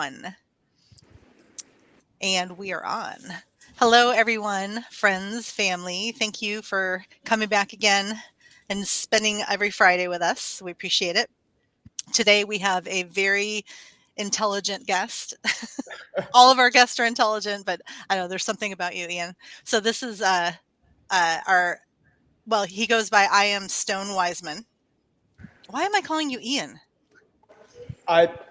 One, and we are on. Hello, everyone, friends, family. Thank you for coming back again and spending every Friday with us. We appreciate it. Today, we have a very intelligent guest. All of our guests are intelligent, but I know there's something about you, Ian. So this is our. Well, he goes by I am Stone Wiseman. Why am I calling you Ian?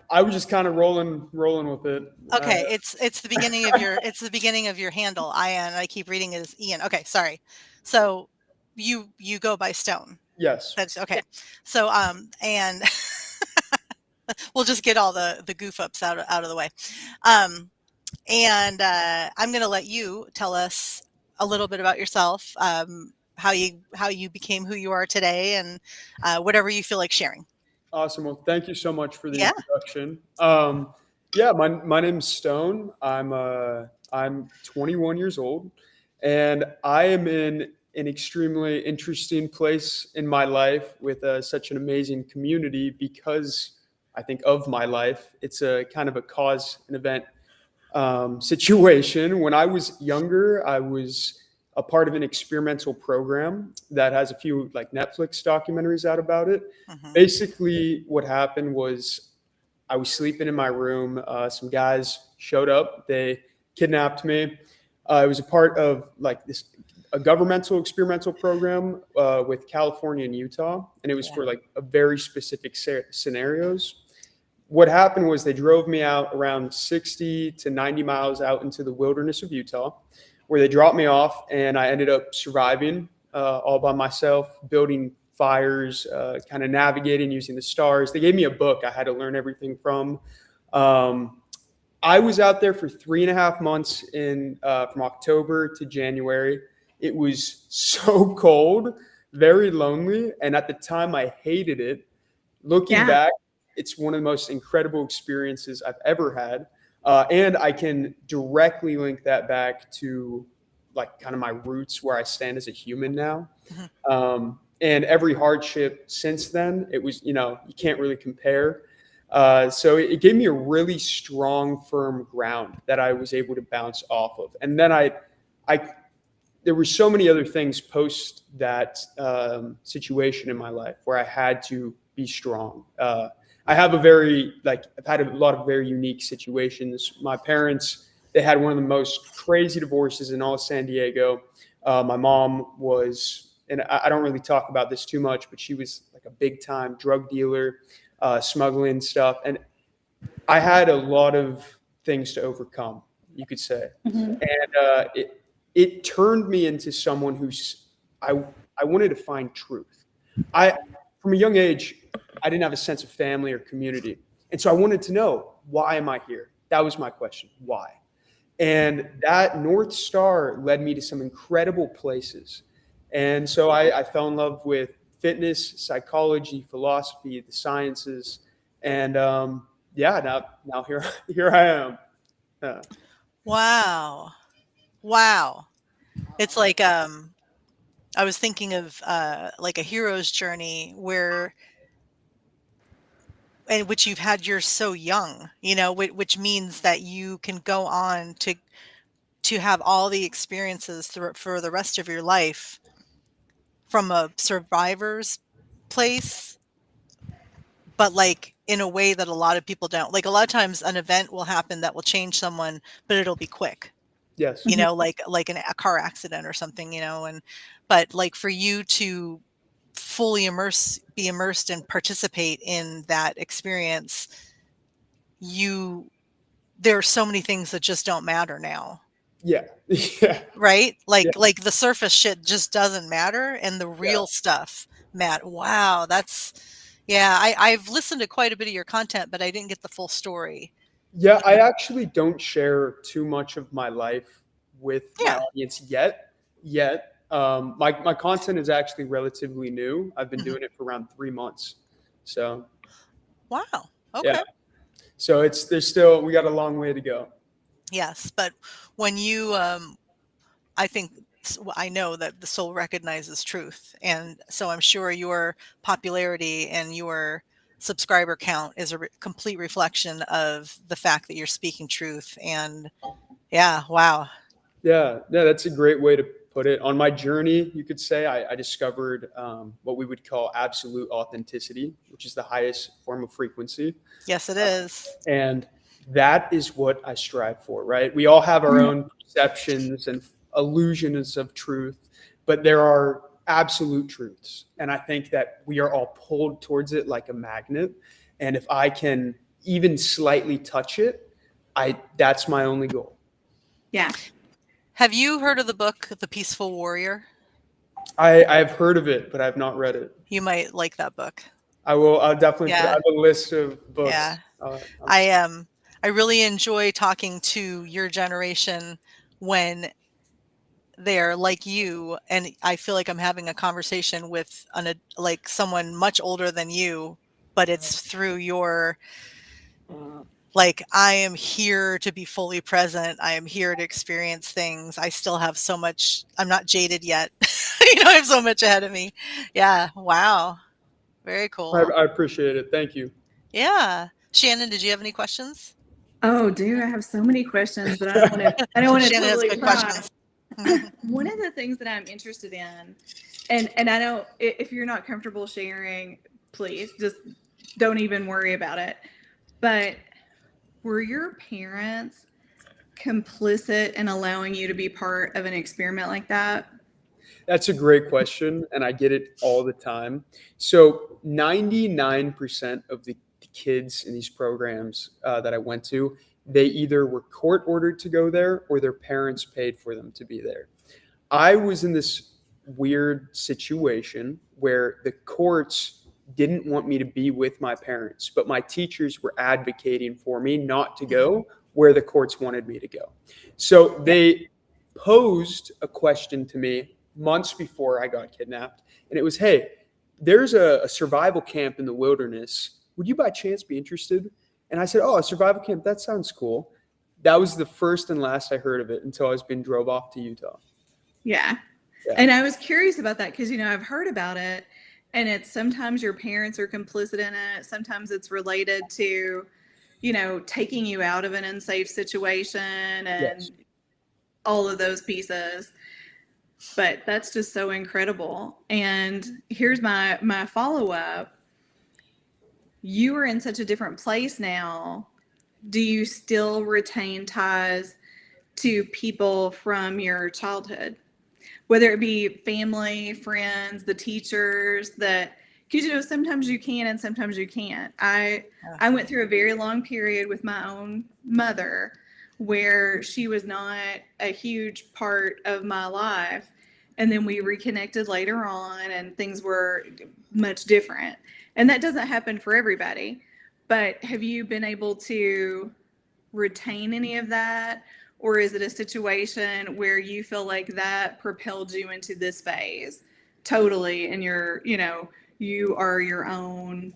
I was just kind of rolling with it. Okay, it's the beginning of your handle, Ian. I keep reading it as Ian. Okay, sorry. So you go by Stone. Yes. That's okay. So and we'll just get all the goof ups out of the way. Um and I'm going to let you tell us a little bit about yourself, how you became who you are today, and whatever you feel like sharing. Awesome. Well, thank you so much for the Yeah. introduction. Yeah, my name's Stone. I'm 21 years old, and I am in an extremely interesting place in my life with such an amazing community because I think of my life. It's a kind of a cause and event situation. When I was younger, I was a part of an experimental program that has a few like Netflix documentaries out about it. Hmm. Basically, what happened was I was sleeping in my room. Some guys showed up. They kidnapped me. It was a part of like this a governmental experimental program with California and Utah, and it was Yeah. for like a very specific scenarios. What happened was they drove me out around 60 to 90 miles out into the wilderness of Utah, where they dropped me off, and I ended up surviving all by myself, building fires, kind of navigating using the stars. They gave me a book I had to learn everything from. Um, I was out there for 3.5 months in from October to January. It was so cold, very lonely, and at the time I hated it. Looking Yeah. back, it's one of the most incredible experiences I've ever had. And I can directly link that back to like kind of my roots where I stand as a human now. Hmm. And every hardship since then, it was, you can't really compare. So it gave me a really strong, firm ground that I was able to bounce off of. And then I there were so many other things post that situation in my life where I had to be strong. I have a very like I've had a lot of very unique situations. My parents, they had one of the most crazy divorces in all of San Diego. My mom was, and I don't really talk about this too much, but she was like a big time drug dealer, smuggling stuff, and I had a lot of things to overcome, you could say, Mhm. and it turned me into someone I I wanted to find truth. I From a young age, I didn't have a sense of family or community, and so I wanted to know, why am I here? That was my question. Why? And that North Star led me to some incredible places. And so I fell in love with fitness, psychology, philosophy, the sciences, and yeah, now here here I am. Uh, Wow. Wow. It's like I was thinking of like a hero's journey where and which you've had you're so young, which means that you can go on to have all the experiences for the rest of your life from a survivor's place, but like in a way that a lot of people don't. Like a lot of times an event will happen that will change someone, but it'll be quick. yes, Mhm. Like a car accident or something, and but like for you to fully be immersed and participate in that experience, you there are so many things that just don't matter now, yeah, yeah, right? yeah, Like the surface shit just doesn't matter, and the yeah. real stuff matter. Wow, that's yeah. I've listened to quite a bit of your content, but I didn't get the full story. Yeah, I actually don't share too much of my life with my Yeah. audience yet. My content is actually relatively new. I've been Mhm. doing it for around 3 months. So Wow. yeah. Okay. So there's still we got a long way to go. Yes, but when you I think I know that the soul recognizes truth, and so I'm sure your popularity and your subscriber count is a complete reflection of the fact that you're speaking truth. And yeah, wow. Yeah, that's a great way to put it. On my journey, you could say I discovered what we would call absolute authenticity, which is the highest form of frequency. Yes, it is. And that is what I strive for, right? We all have our own perceptions and illusions of truth, but there are absolute truths. And I think that we are all pulled towards it like a magnet. And if I can even slightly touch it, that's my only goal. Yeah. Have you heard of the book, The Peaceful Warrior? I've heard of it, but I've not read it. You might like that book. I will. I'll definitely Yeah. put it on a list of books. Yeah. I really enjoy talking to your generation when they're like you, and I feel like I'm having a conversation with like someone much older than you, but it's through your like, I am here to be fully present. I am here to experience things. I still have so much. I'm not jaded yet. I have so much ahead of me. Yeah. Wow. Very cool. I appreciate it. Thank you. Yeah. Shannon, did you have any questions? Oh, dude, I have so many questions, but I don't want to Shannon has totally good pry. questions. One of the things that I'm interested in, and I know if you're not comfortable sharing, please just don't even worry about it. But were your parents complicit in allowing you to be part of an experiment like that? That's a great question, and I get it all the time. So 99% of the kids in these programs that I went to, they either were court ordered to go there or their parents paid for them to be there. I was in this weird situation where the courts didn't want me to be with my parents, but my teachers were advocating for me not to go where the courts wanted me to go. So they posed a question to me months before I got kidnapped, and it was, hey, there's a survival camp in the wilderness. Would you by chance be interested? And I said, oh, a survival camp, that sounds cool. That was the first and last I heard of it until I was being drove off to Utah. Yeah. And I was curious about that because, I've heard about it, and it's sometimes your parents are complicit in it. Sometimes it's related to, taking you out of an unsafe situation and all of those pieces. But that's just so incredible. And here's my follow-up. You are in such a different place now. Do you still retain ties to people from your childhood? Whether it be family, friends, the teachers, because sometimes you can and sometimes you can't. I went through a very long period with my own mother where she was not a huge part of my life. And then we reconnected later on and things were much different. And that doesn't happen for everybody. But have you been able to retain any of that? Or is it a situation where you feel like that propelled you into this phase totally, and you are your own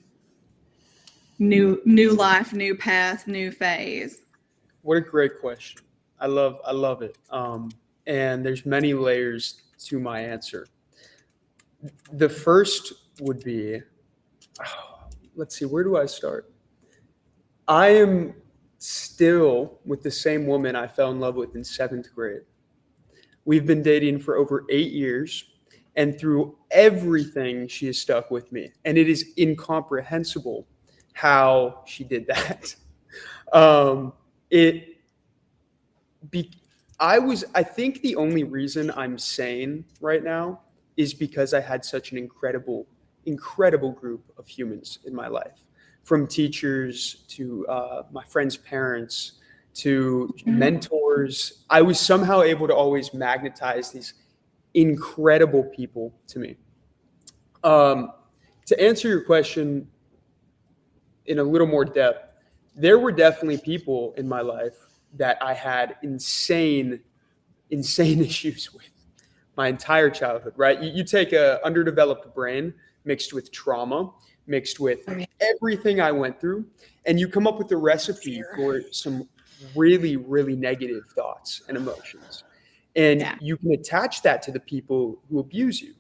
new life, new path, new phase? What a great question. I love it. And there's many layers to my answer. The first would be, let's see, where do I start? I am still with the same woman I fell in love with in 7th grade. We've been dating for over 8 years, and through everything, she has stuck with me. And it is incomprehensible how she did that. I think the only reason I'm sane right now is because I had such an incredible group of humans in my life. From teachers to my friends' parents to mentors. I was somehow able to always magnetize these incredible people to me. To answer your question in a little more depth, there were definitely people in my life that I had insane issues with my entire childhood, right? You take an underdeveloped brain mixed with trauma, mixed with everything I went through, and you come up with a recipe for some really, really negative thoughts and emotions. And you can attach that to the people who abuse you.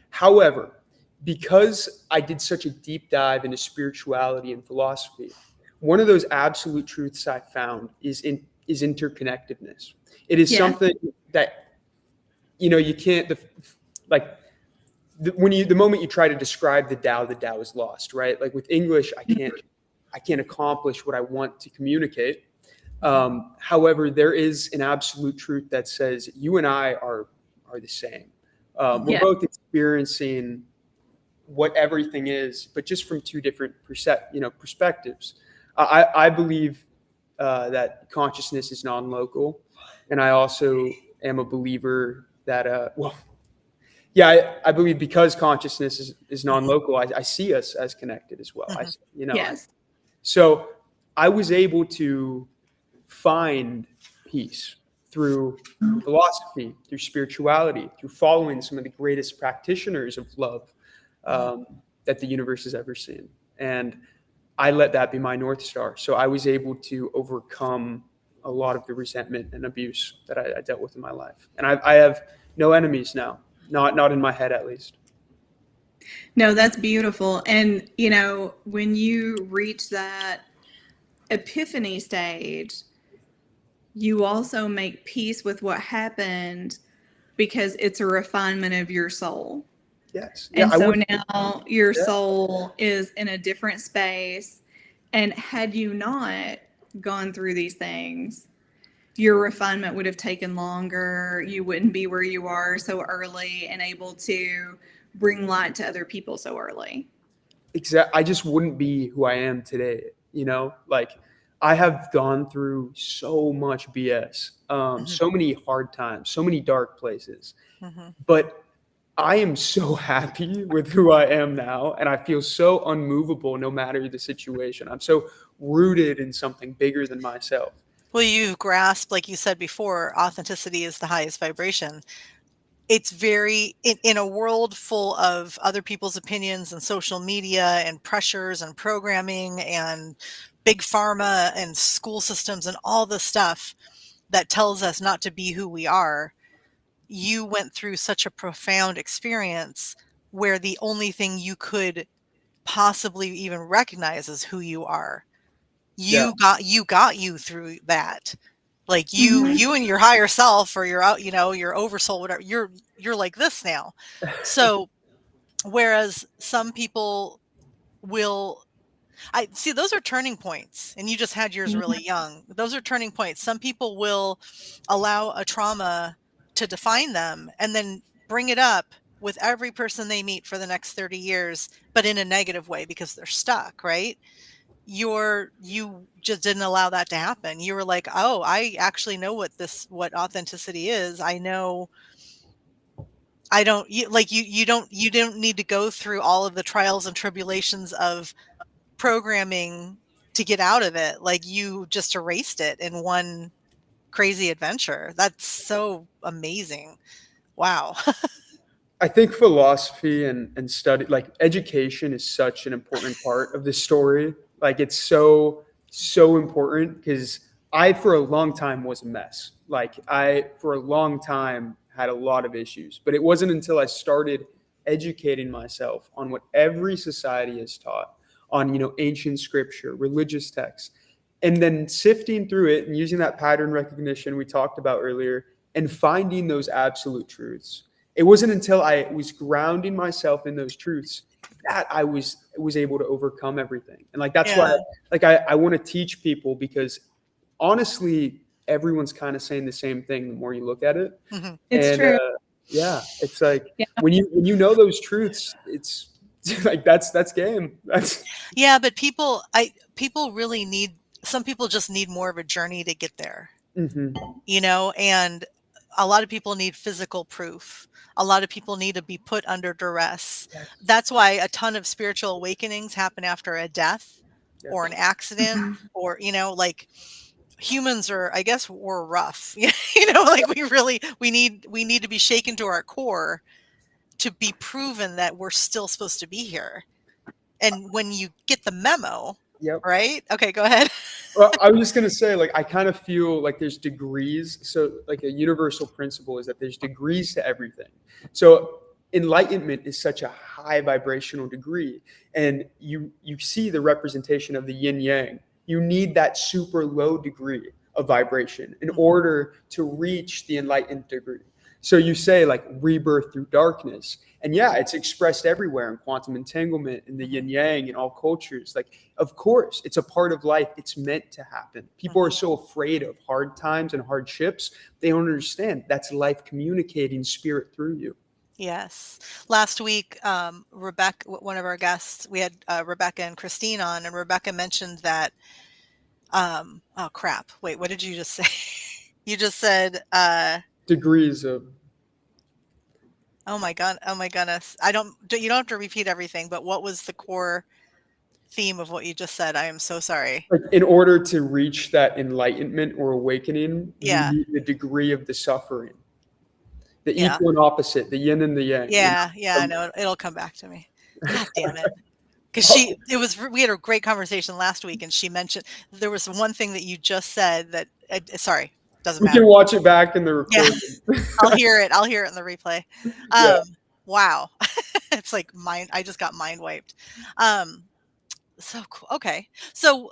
However, because I did such a deep dive into spirituality and philosophy, one of those absolute truths I found is interconnectedness. It is something that, you can't, the moment you try to describe the Tao is lost, right? Like with English, I can't accomplish what I want to communicate. However, there is an absolute truth that says you and I are the same. We're both experiencing what everything is, but just from two different perspectives. I believe that consciousness is non-local, and I also am a believer that I believe because consciousness is non-local, I see us as connected as well. Yes. So I was able to find peace through philosophy, through spirituality, through following some of the greatest practitioners of love that the universe has ever seen. And I let that be my North Star. So I was able to overcome a lot of the resentment and abuse that I dealt with in my life. And I have no enemies now, not in my head at least. No, that's beautiful. And, when you reach that epiphany stage, you also make peace with what happened because it's a refinement of your soul. Yes. And so now your soul is in a different space. And had you not gone through these things, your refinement would have taken longer. You wouldn't be where you are so early and able to bring light to other people so early. Exactly. I just wouldn't be who I am today. Like I have gone through so much BS, so many hard times, so many dark places, but I am so happy with who I am now, and I feel so unmovable no matter the situation. I'm so rooted in something bigger than myself. Well, you've grasped, like you said before, authenticity is the highest vibration. It's very, in a world full of other people's opinions and social media and pressures and programming and big pharma and school systems and all the stuff that tells us not to be who we are. You went through such a profound experience where the only thing you could possibly even recognize is who you are. You got you through that. Like you and your higher self or your oversoul, whatever, you're like this now. So whereas some people will, I see those are turning points, and you just had yours really young. Those are turning points. Some people will allow a trauma to define them and then bring it up with every person they meet for the next 30 years, but in a negative way because they're stuck, right? You just didn't allow that to happen. You were like, oh, I actually know what authenticity is. I know I don't you don't need to go through all of the trials and tribulations of programming to get out of it. Like you just erased it in one crazy adventure. That's so amazing. Wow. I think philosophy and study, like education, is such an important part of this story. Like it's so important because I, for a long time, was a mess. Like for a long time, had a lot of issues, but it wasn't until I started educating myself on what every society is taught on, ancient scripture, religious texts, and then sifting through it and using that pattern recognition we talked about earlier and finding those absolute truths. It wasn't until I was grounding myself in those truths that I was able to overcome everything. And like, that's why I want to teach people, because honestly, everyone's kind of saying the same thing the more you look at it. It's true. It's like when you know those truths, it's like that's game. But people really need, some people just need more of a journey to get there. And a lot of people need physical proof. A lot of people need to be put under duress. That's why a ton of spiritual awakenings happen after a death or an accident, or, like humans are, I guess, we're rough, like we need to be shaken to our core to be proven that we're still supposed to be here. And when you get the memo, right? Okay, go ahead. Well, I was just going to say, like, I kind of feel like there's degrees. So like a universal principle is that there's degrees to everything. So enlightenment is such a high vibrational degree, and you see the representation of the yin yang. You need that super low degree of vibration in order to reach the enlightened degree. So you say like rebirth through darkness. And yeah, it's expressed everywhere in quantum entanglement, in the yin yang, in all cultures. Like, of course, it's a part of life. It's meant to happen. People are so afraid of hard times and hardships. They don't understand that's life communicating spirit through you. Yes. Last week, Rebecca, one of our guests, we had Rebecca and Christine on, and Rebecca mentioned that, oh crap. Wait, what did you just say? You just said, Degrees of. oh my God. Oh my goodness. You don't have to repeat everything, but what was the core theme of what you just said? I am so sorry. Like, in order to reach that enlightenment or awakening, Yeah. you need the degree of the suffering. The Yeah. equal and opposite, the yin and the yang. Yeah. Yeah. I know. It'll come back to me. God damn it. Because we had a great conversation last week, and she mentioned there was one thing that you just said that, sorry, doesn't We matter. can watch it back in the recording. Yeah. I'll hear it in the replay. Yeah. Wow. It's like I just got mind wiped. So cool. Okay. So,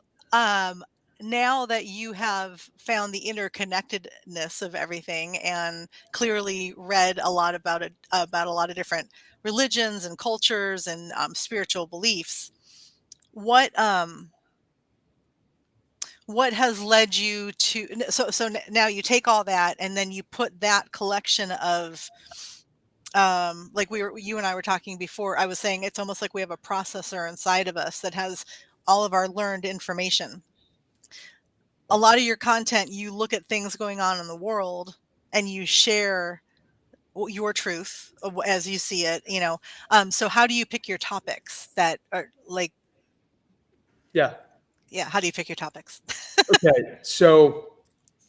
now that you have found the interconnectedness of everything and clearly read a lot about it, about a lot of different religions and cultures and spiritual beliefs, what has led you to, now you take all that and then you put that collection of, like you and I were talking before, I was saying it's almost like we have a processor inside of us that has all of our learned information. A lot of your content, you look at things going on in the world and you share your truth as you see it, so how do you pick your topics that are like, Yeah. how do you pick your topics? Okay. So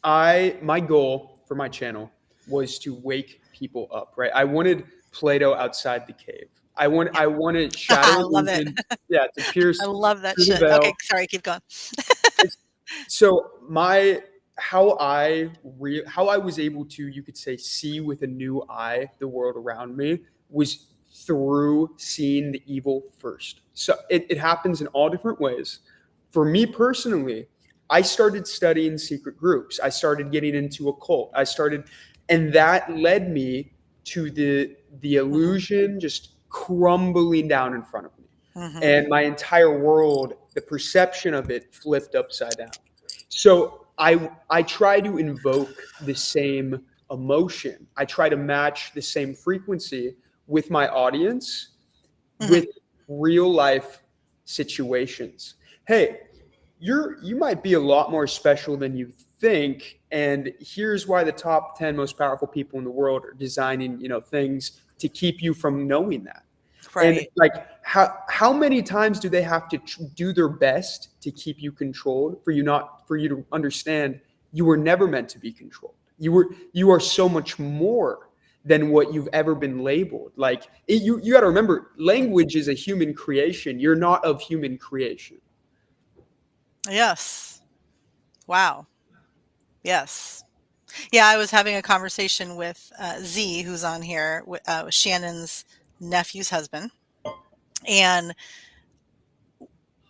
my goal for my channel was to wake people up, right? I wanted Plato outside the cave. I wanted shadow I love it. illusion. Yeah, to pierce I love that through the shit. veil. Okay, sorry, keep going. So how I was able to, you could say, see with a new eye the world around me was through seeing the evil first. So it happens in all different ways. For me personally, I started studying secret groups. I started getting into a cult. And that led me to the illusion just crumbling down in front of me. And my entire world, the perception of it flipped upside down. So I try to invoke the same emotion. I try to match the same frequency with my audience, with real life situations. Hey, you might be a lot more special than you think, and here's why the top 10 most powerful people in the world are designing, things to keep you from knowing that. Right. And like, how many times do they have to do their best to keep you controlled for you to understand you were never meant to be controlled? You are so much more than what you've ever been labeled. Like, you got to remember, language is a human creation. You're not of human creation. Yes. Wow. Yes. Yeah, I was having a conversation with Z, who's on here, with Shannon's nephew's husband. And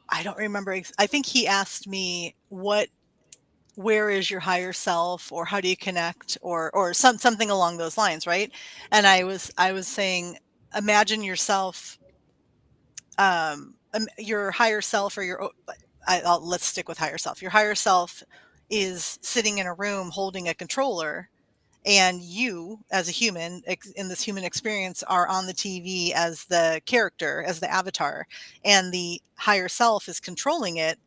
I don't remember. I think he asked me where is your higher self, or how do you connect, or something along those lines, right? And I was saying, imagine yourself, your higher self, or let's stick with higher self. Your higher self is sitting in a room holding a controller, and you as a human in this human experience are on the TV as the character, as the avatar, and the higher self is controlling it.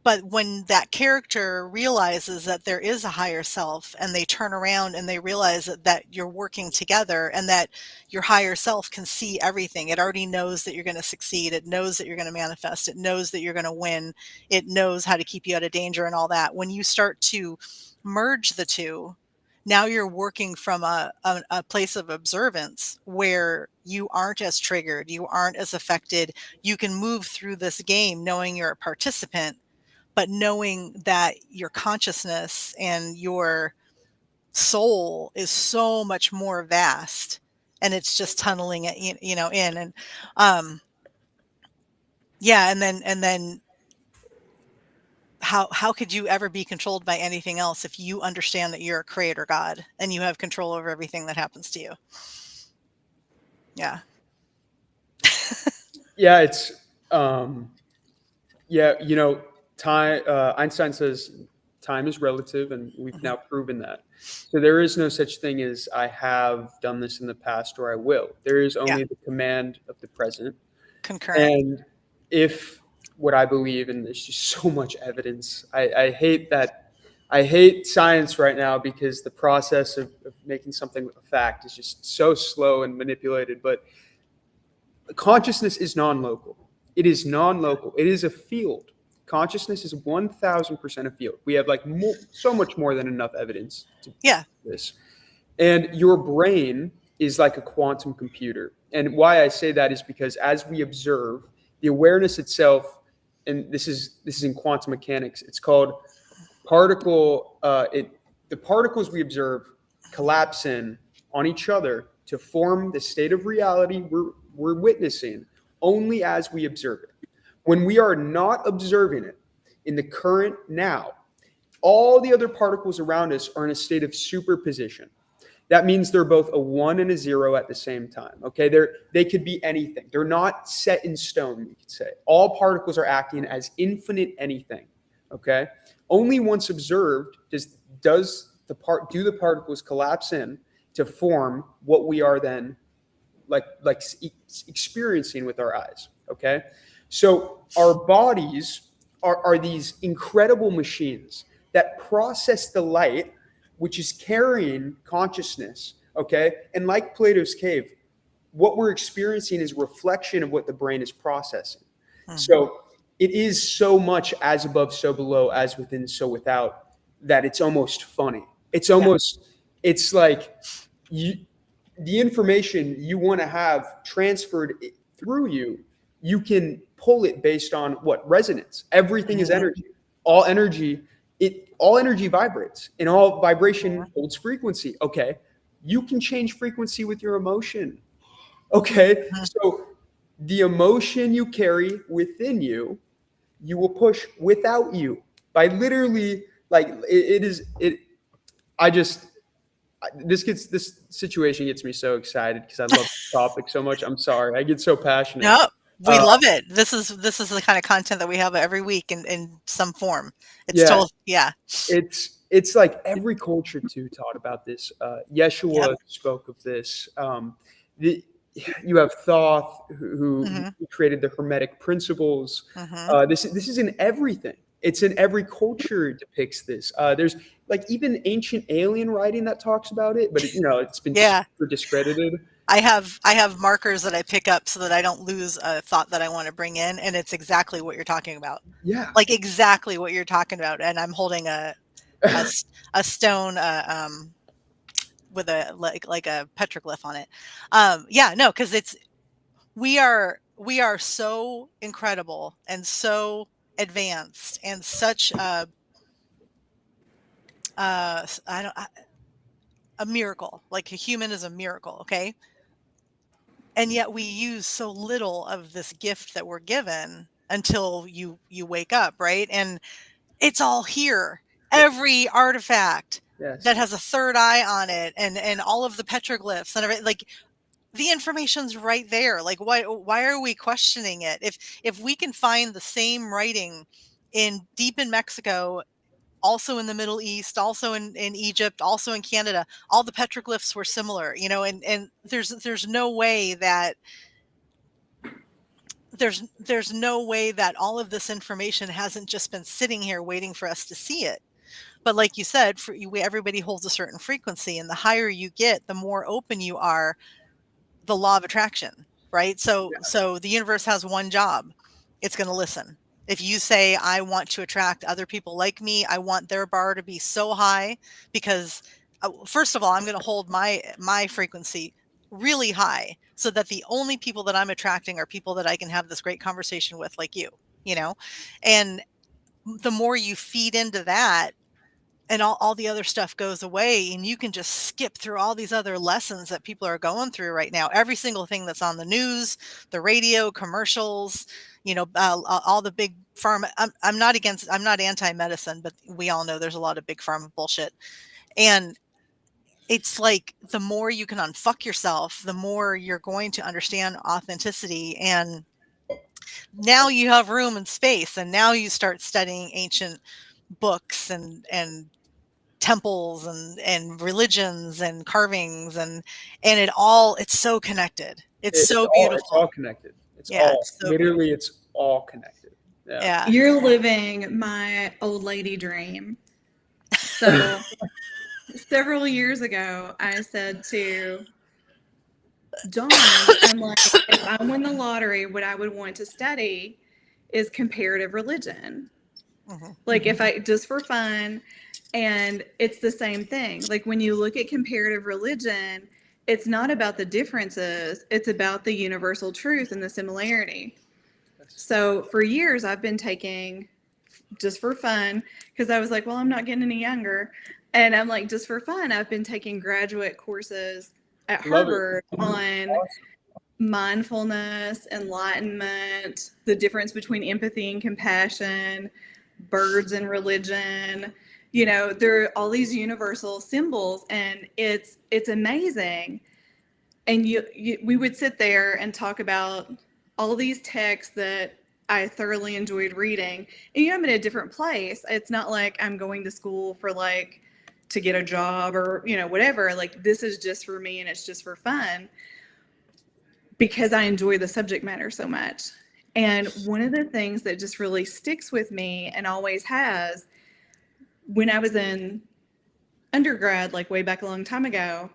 But when that character realizes that there is a higher self, and they turn around and they realize that you're working together, and that your higher self can see everything. It already knows that you're going to succeed. It knows that you're going to manifest. It knows that you're going to win. It knows how to keep you out of danger and all that. When you start to merge the two, now you're working from a place of observance where you aren't as triggered. You aren't as affected. You can move through this game knowing you're a participant, but knowing that your consciousness and your soul is so much more vast, and it's just tunneling it, in. And yeah, and then how could you ever be controlled by anything else if you understand that you're a creator God and you have control over everything that happens to you? Yeah. Yeah, it's yeah, time. Einstein says time is relative, and we've Mhm. now proven that. So there is no such thing as I have done this in the past or I will. There is Yeah. only the command of the present. Concurrent. And if what I believe, and there's just so much evidence, I hate that. I hate science right now because the process of making something a fact is just so slow and manipulated. But consciousness is non-local. It is non-local. It is a field. Consciousness is 1,000% a field. We have like so much more than enough evidence to Yeah. this. And your brain is like a quantum computer. And why I say that is because as we observe, the awareness itself, and this is in quantum mechanics, it's called particle. The particles we observe collapse in on each other to form the state of reality we're witnessing only as we observe it. When we are not observing it in the current now, all the other particles around us are in a state of superposition. That means they're both a 1 and a 0 at the same time. Okay, they could be anything. They're not set in stone, we could say. All particles are acting as infinite anything. Okay, only once observed do the particles collapse in to form what we are then experiencing with our eyes. Okay, so our bodies are these incredible machines that process the light, which is carrying consciousness. Okay, and like Plato's cave, what we're experiencing is reflection of what the brain is processing. Mhm. So it is so much as above, so below, as within, so without, that it's almost funny. It's like the information you want to have transferred through you, you can pull it based on what? Resonance. Everything is Mhm. energy. All energy, all energy vibrates, and all vibration holds frequency. Okay. You can change frequency with your emotion. Okay. Mhm. So the emotion you carry within you, you will push without you by literally like it is it. I just this situation gets me so excited because I love the topic so much. I'm sorry, I get so passionate. No, we Uh, love it. This is the kind of content that we have every week in some form. It's yeah, total. Yeah. it's like every culture too taught about this. Yep. Yeshua spoke of this. The, you have Thoth who Mhm. created the Hermetic principles. Mhm. This is in everything. It's in every culture depicts this. There's like even ancient alien writing that talks about it, but it's been Yeah. super discredited. I have markers that I pick up so that I don't lose a thought that I want to bring in, and it's exactly what you're talking about. Yeah. Like exactly what you're talking about, and I'm holding a, s- a stone with a like a petroglyph on it. Yeah, no, because we are so incredible and so advanced and such I don't a miracle. Like a human is a miracle, okay? And yet we use so little of this gift that we're given until you wake up, right? And it's all here. Yeah. Every artifact Yes. that has a third eye on it and all of the petroglyphs and everything, like the information's right there. Like why are we questioning it? If we can find the same writing in deep in Mexico, also in the Middle East, also in Egypt, also in Canada, all the petroglyphs were similar, and there's no way that there's no way that all of this information hasn't just been sitting here waiting for us to see it. But like you said, everybody holds a certain frequency, and the higher you get, the more open you are. The law of attraction, right? So the universe has one job. It's going to listen. If you say I want to attract other people like me, I want their bar to be so high because first of all, I'm going to hold my frequency really high so that the only people that I'm attracting are people that I can have this great conversation with like you know. And the more you feed into that, all the other stuff goes away, and you can just skip through all these other lessons that people are going through right now. Every single thing that's on the news, the radio, commercials, all the big pharma. I'm not anti-medicine, but we all know there's a lot of big pharma bullshit. And it's like the more you can unfuck yourself, the more you're going to understand authenticity. And now you have room and space, and now you start studying ancient books and temples and religions and carvings and it's so connected. It's so beautiful. It's all connected. It's all connected. Yeah. You're living my old lady dream. So several years ago, I said to John, I'm like, if I win the lottery, what I would want to study is comparative religion. Like if I, just for fun. And it's the same thing. Like when you look at comparative religion, it's not about the differences. It's about the universal truth and the similarity. So for years, I've been taking, just for fun, because I was like, well, I'm not getting any younger. And I'm like, just for fun, I've been taking graduate courses at Harvard on mindfulness, enlightenment, the difference between empathy and compassion, birds and religion. There are all these universal symbols, and it's amazing. And we would sit there and talk about all these texts that I thoroughly enjoyed reading. And I'm in a different place. It's not like I'm going to school for to get a job or, whatever. Like this is just for me, and it's just for fun because I enjoy the subject matter so much. And one of the things that just really sticks with me and always has, when I was in undergrad, way back a long time ago,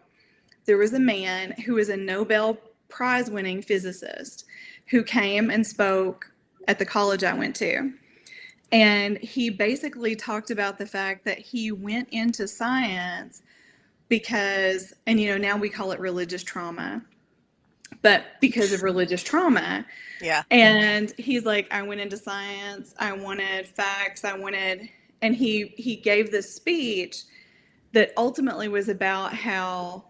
there was a man who was a Nobel Prize winning physicist who came and spoke at the college I went to. And he basically talked about the fact that he went into science because, and now we call it religious trauma, but because of religious trauma. Yeah. And he's like, I went into science, I wanted facts, and he gave this speech that ultimately was about how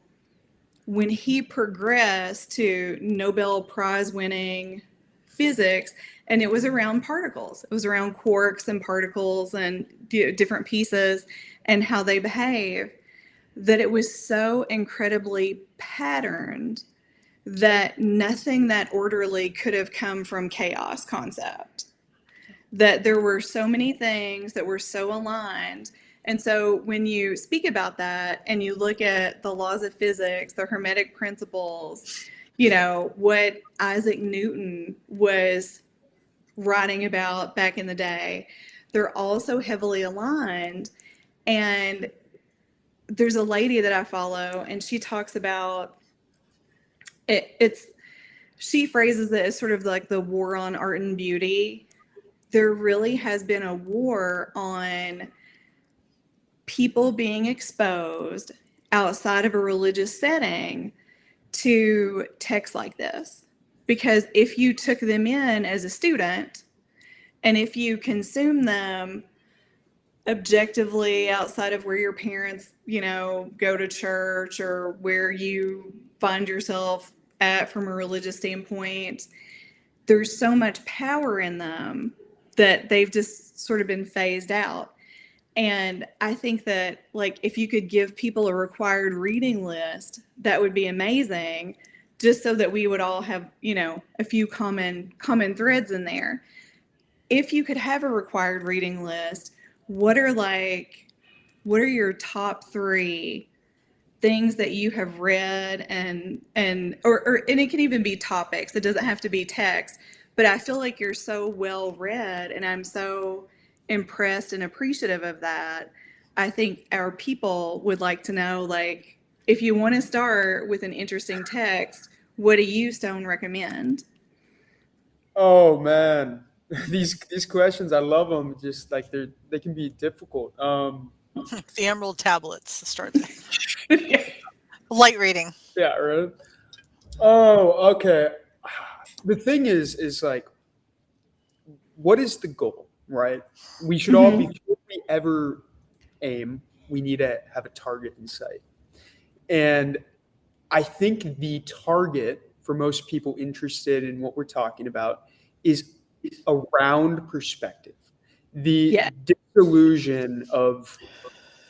when he progressed to Nobel Prize winning physics, and it was around particles, it was around quarks and particles and different pieces and how they behave, that it was so incredibly patterned that nothing that orderly could have come from chaos concept. That there were so many things that were so aligned. And so when you speak about that and you look at the laws of physics, the Hermetic principles, what Isaac Newton was writing about back in the day, they're all so heavily aligned. And there's a lady that I follow, and she talks about she phrases it as sort of like the war on art and beauty. There really has been a war on people being exposed outside of a religious setting to texts like this. Because if you took them in as a student, and if you consume them objectively outside of where your parents, go to church or where you find yourself at from a religious standpoint, there's so much power in them that they've just sort of been phased out. And I think that if you could give people a required reading list, that would be amazing, just so that we would all have, a few common threads in there. If you could have a required reading list, what are your top 3 things that you have read and it can even be topics. It doesn't have to be text, but I feel like you're so well read, and I'm so impressed and appreciative of that. I think our people would like to know, if you want to start with an interesting text, what do you, Stone, recommend? Oh man, these questions, I love them. Just they can be difficult. The Emerald Tablets to start there. Light reading. Yeah, right. Oh, okay. The thing is what is the goal, right? We should all, before we ever aim. We need to have a target in sight. And I think the target for most people interested in what we're talking about is a round perspective, the disillusion of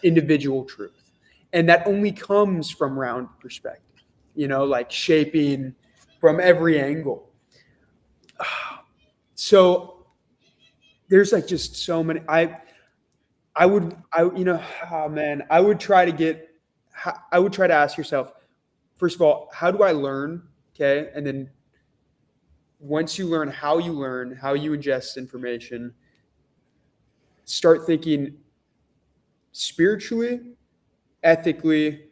individual truth. And that only comes from round perspective, like shaping from every angle. So there's like just so many. I would try to ask yourself, first of all, how do I learn? Okay. And then once you learn, how you ingest information, start thinking spiritually, ethically,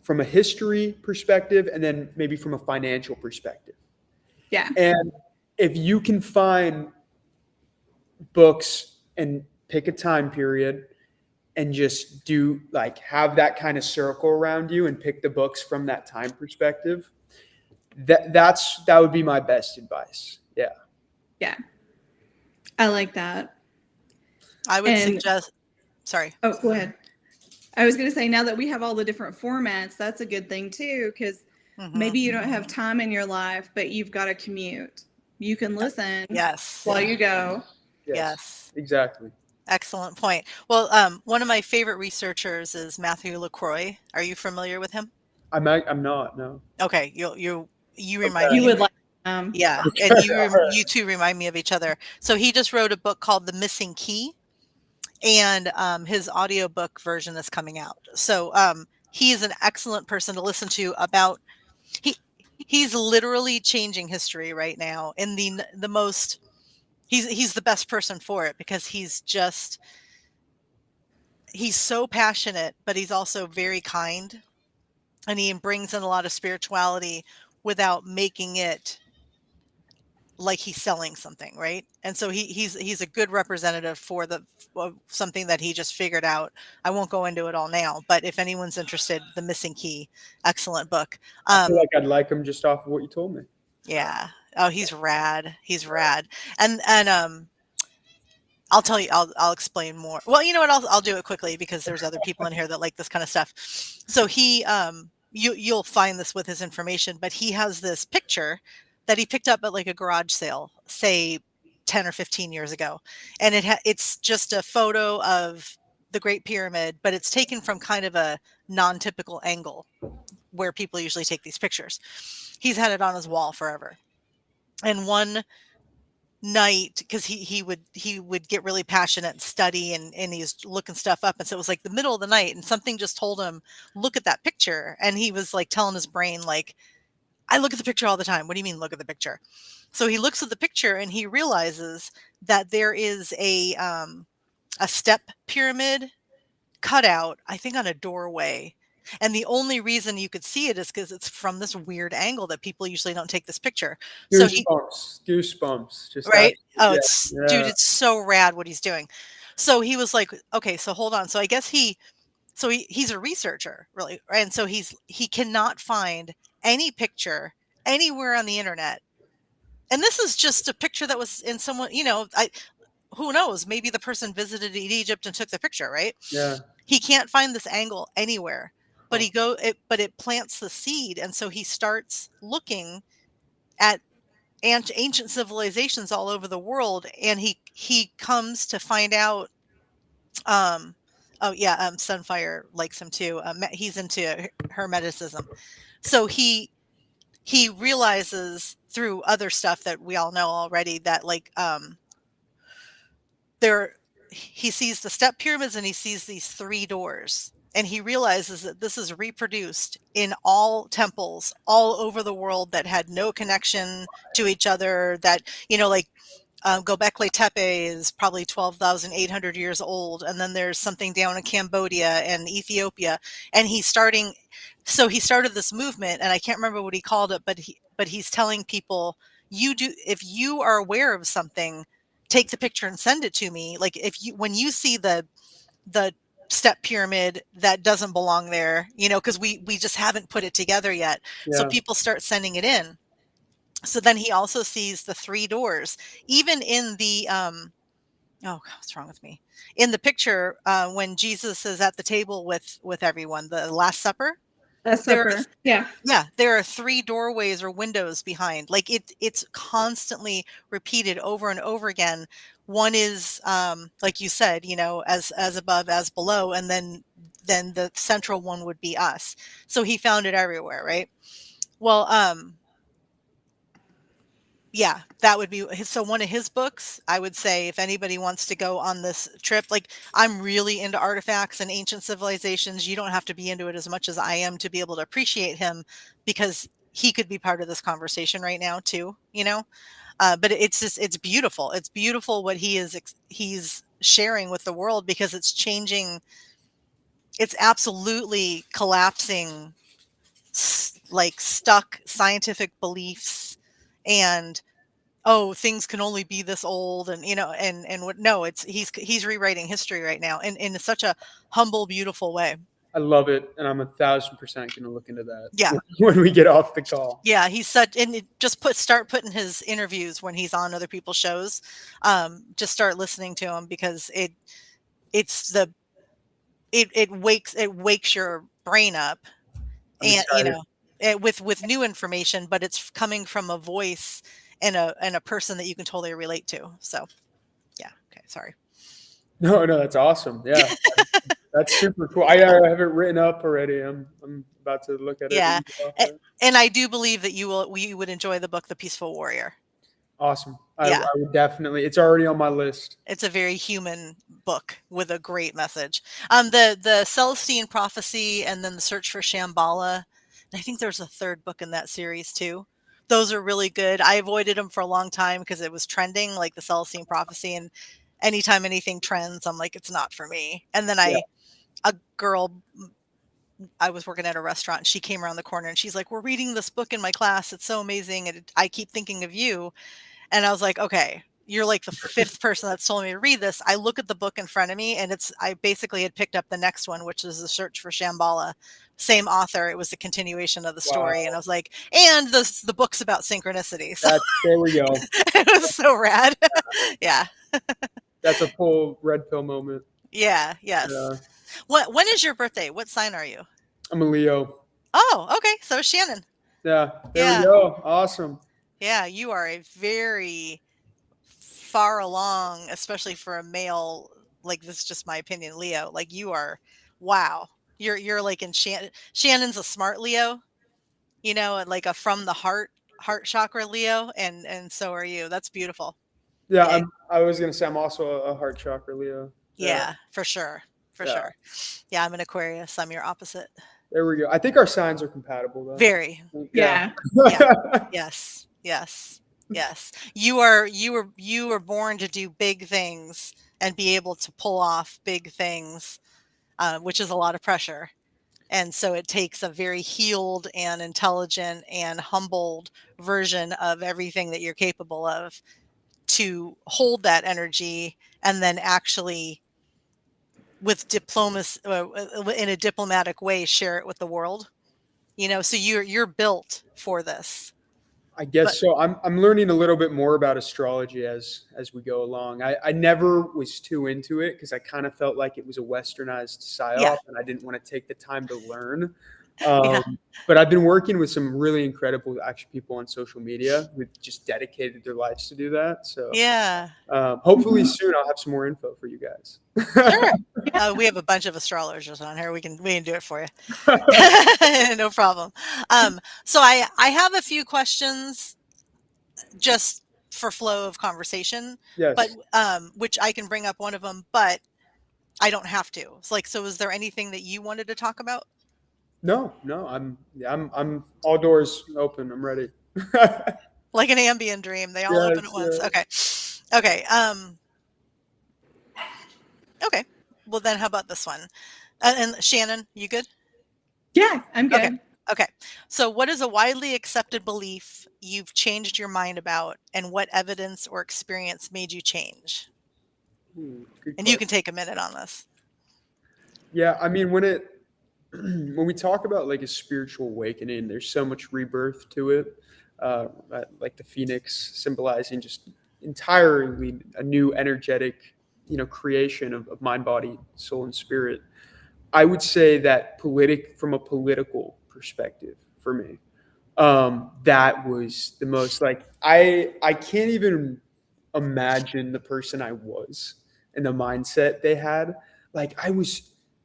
from a history perspective, and then maybe from a financial perspective. Yeah. And if you can find books and pick a time period and just have that kind of circle around you and pick the books from that time perspective, that would be my best advice. Yeah. Yeah. I like that. I would suggest, sorry. Oh, go ahead. I was going to say, now that we have all the different formats, that's a good thing too, because maybe you don't have time in your life, but you've got a commute. You can listen while you go. Yes. Exactly. Excellent point. Well, one of my favorite researchers is Matthew LaCroix. Are you familiar with him? I'm not. No. Okay. You remind me. You would like. Yeah, and you two remind me of each other. So he just wrote a book called The Missing Key, and his audiobook version is coming out. So he is an excellent person to listen to about. He's literally changing history right now in the most. He's the best person for it because he's so passionate, but he's also very kind, and he brings in a lot of spirituality without making it like he's selling something, right? And so he's a good representative for something that he just figured out. I won't go into it all now, but if anyone's interested, The Missing Key, excellent book. I feel like I'd like him just off of what you told me. Yeah. Oh, he's rad. He's rad. And I'll tell you, I'll explain more. Well, you know what? I'll do it quickly because there's other people in here that like this kind of stuff. So you'll find this with his information, but he has this picture that he picked up at like a garage sale, say 10 or 15 years ago. And it's just a photo of the Great Pyramid, but it's taken from kind of a non-typical angle where people usually take these pictures. He's had it on his wall forever. And one night, because he would get really passionate and study and he's looking stuff up, and so it was like the middle of the night and something just told him, look at that picture, and he was like telling his brain, like, I look at the picture all the time. What do you mean look at the picture? So he looks at the picture and he realizes that there is a step pyramid cut out, I think, on a doorway. And the only reason you could see it is because it's from this weird angle that people usually don't take this picture. Goosebumps. Just right? That. Dude, it's so rad what he's doing. So he was like, okay, so hold on. So I guess he's a researcher, really, right? And so he cannot find any picture anywhere on the internet. And this is just a picture that was in someone, who knows? Maybe the person visited Egypt and took the picture, right? Yeah. He can't find this angle anywhere, but it plants the seed. And so he starts looking at ancient civilizations all over the world, and he comes to find out. Sunfire likes him too. He's into Hermeticism, so he realizes through other stuff that we all know already that he sees the step pyramids and he sees these 3 doors. And he realizes that this is reproduced in all temples all over the world that had no connection to each other. That, Göbekli Tepe is probably 12,800 years old. And then there's something down in Cambodia and Ethiopia. And he started this movement, and I can't remember what he called it, but he's telling people, if you are aware of something, take the picture and send it to me. Like when you see the step pyramid that doesn't belong there, because we just haven't put it together yet. Yeah. So people start sending it in. So then he also sees the 3 doors, even in the Oh, what's wrong with me? In the picture, when Jesus is at the table with everyone, the Last Supper, That's there are supper. Yeah. yeah, there are 3 doorways or windows behind. Like it's constantly repeated over and over again. One is like you said, as above as below, and then the central one would be us. So he found it everywhere, right? Well, yeah, that would be so one of his books. I would say if anybody wants to go on this trip, like I'm really into artifacts and ancient civilizations. You don't have to be into it as much as I am to be able to appreciate him, because he could be part of this conversation right now too, but it's beautiful. It's beautiful what he's sharing with the world, because it's changing. It's absolutely collapsing like stuck scientific beliefs, and things can only be this old, and and what no, it's he's rewriting history right now in such a humble, beautiful way. I love it, and I'm 1,000% going to look into that Yeah. when we get off the call. Yeah, just start putting his interviews when he's on other people's shows. Just start listening to him, because it's the it wakes your brain up, I'm and excited. with new information, but it's coming from a voice and a person that you can totally relate to. So yeah, okay, sorry. No, that's awesome. Yeah, that's super cool. I have it written up already. I'm about to look at it. Yeah, when we get off there. and I do believe that you would enjoy the book, The Peaceful Warrior. Awesome. I Yeah. would definitely. It's already on my list. It's a very human book with a great message. The Celestine Prophecy, and then The Search for Shambhala. And I think there's a 3rd book in that series too. Those are really good. I avoided them for a long time because it was trending, like the Celestine Prophecy, and anytime anything trends, I'm like, it's not for me. And then Yeah. a girl, I was working at a restaurant, and she came around the corner and she's like, "We're reading this book in my class. It's so amazing. And I keep thinking of you." And I was like, okay, you're like the 5th person that's told me to read this. I look at the book in front of me, and I basically had picked up the next one, which is The Search for Shambhala. Same author. It was a continuation of the story. Wow. And I was like, and the book's about synchronicity. So There we go. it was so rad. Yeah. That's a full red pill moment. Yeah. Yes. Yeah. When is your birthday? What sign are you? I'm a Leo. Oh, okay. So is Shannon. Yeah. There Yeah. we go. Awesome. Yeah. You are a very far along, especially for a male. Like, this is just my opinion, Leo. Like, you are, wow. You're like in Shannon's a smart Leo, like a from the heart chakra Leo, and so are you. That's beautiful. Yeah. Yeah. I was gonna say I'm also a heart chakra Leo. Yeah, for sure. For Yeah. sure. Yeah, I'm an Aquarius. I'm your opposite. There we go. I think our signs are compatible though. Very. Yeah. Yes. Yes. Yes. You were born to do big things and be able to pull off big things, which is a lot of pressure. And so it takes a very healed and intelligent and humbled version of everything that you're capable of to hold that energy, and then actually, with diplomacy, in a diplomatic way, share it with the world. So you're built for this. I guess But so. I'm learning a little bit more about astrology as we go along. I never was too into it because I kind of felt like it was a westernized psyop, Yeah. and I didn't want to take the time to learn. Yeah. But I've been working with some really incredible actually people on social media who just dedicated their lives to do that. So Yeah. hopefully soon I'll have some more info for you guys. Sure. We have a bunch of astrologers on here. We can do it for you. No problem. So I have a few questions just for flow of conversation, Yes. but which I can bring up one of them, but I don't have to. It's like, so is there anything that you wanted to talk about? No. I'm all doors open. I'm ready. Like an Ambien dream, they all open at once. Yes. Okay. Okay. Well, then how about this one? And Shannon, you good? Yeah, I'm good. Okay. So what is a widely accepted belief you've changed your mind about, and what evidence or experience made you change? And you can take a minute on this. Yeah, I mean, when we talk about like a spiritual awakening, there's so much rebirth to it. Like the phoenix symbolizing just entirely a new energetic creation of mind, body, soul, and spirit. I would say that from a political perspective for me, that was the most like I can't even imagine the person I was and the mindset they had. Like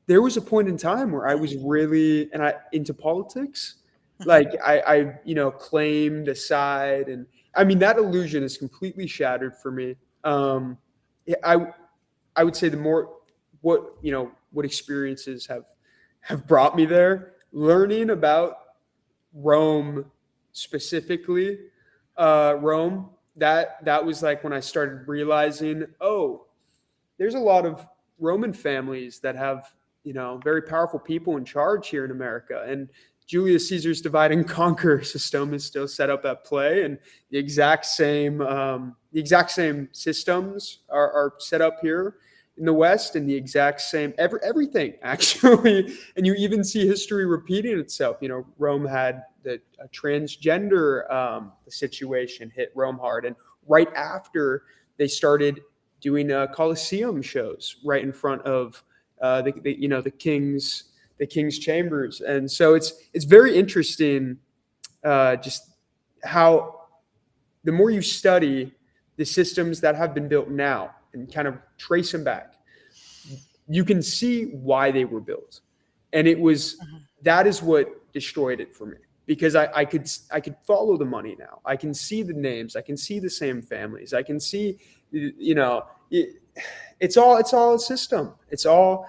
there was a point in time where I was really into politics. Like I claimed a side, and I mean that illusion is completely shattered for me. Yeah, I would say the more what experiences have brought me there, learning about Rome specifically, Rome, that was like when I started realizing, oh, there's a lot of Roman families that have, very powerful people in charge here in America. And Julius Caesar's divide and conquer system is still set up at play, and the exact same systems are set up here in the West, and the exact same everything actually. And you even see history repeating itself. Rome had the transgender situation hit Rome hard, and right after they started doing Colosseum shows right in front of the king's chambers. And so it's very interesting, just how the more you study the systems that have been built now and kind of trace them back, you can see why they were built. And that is what destroyed it for me, because I could follow the money now. I can see the names. I can see the same families. I can see, it's all a system. It's all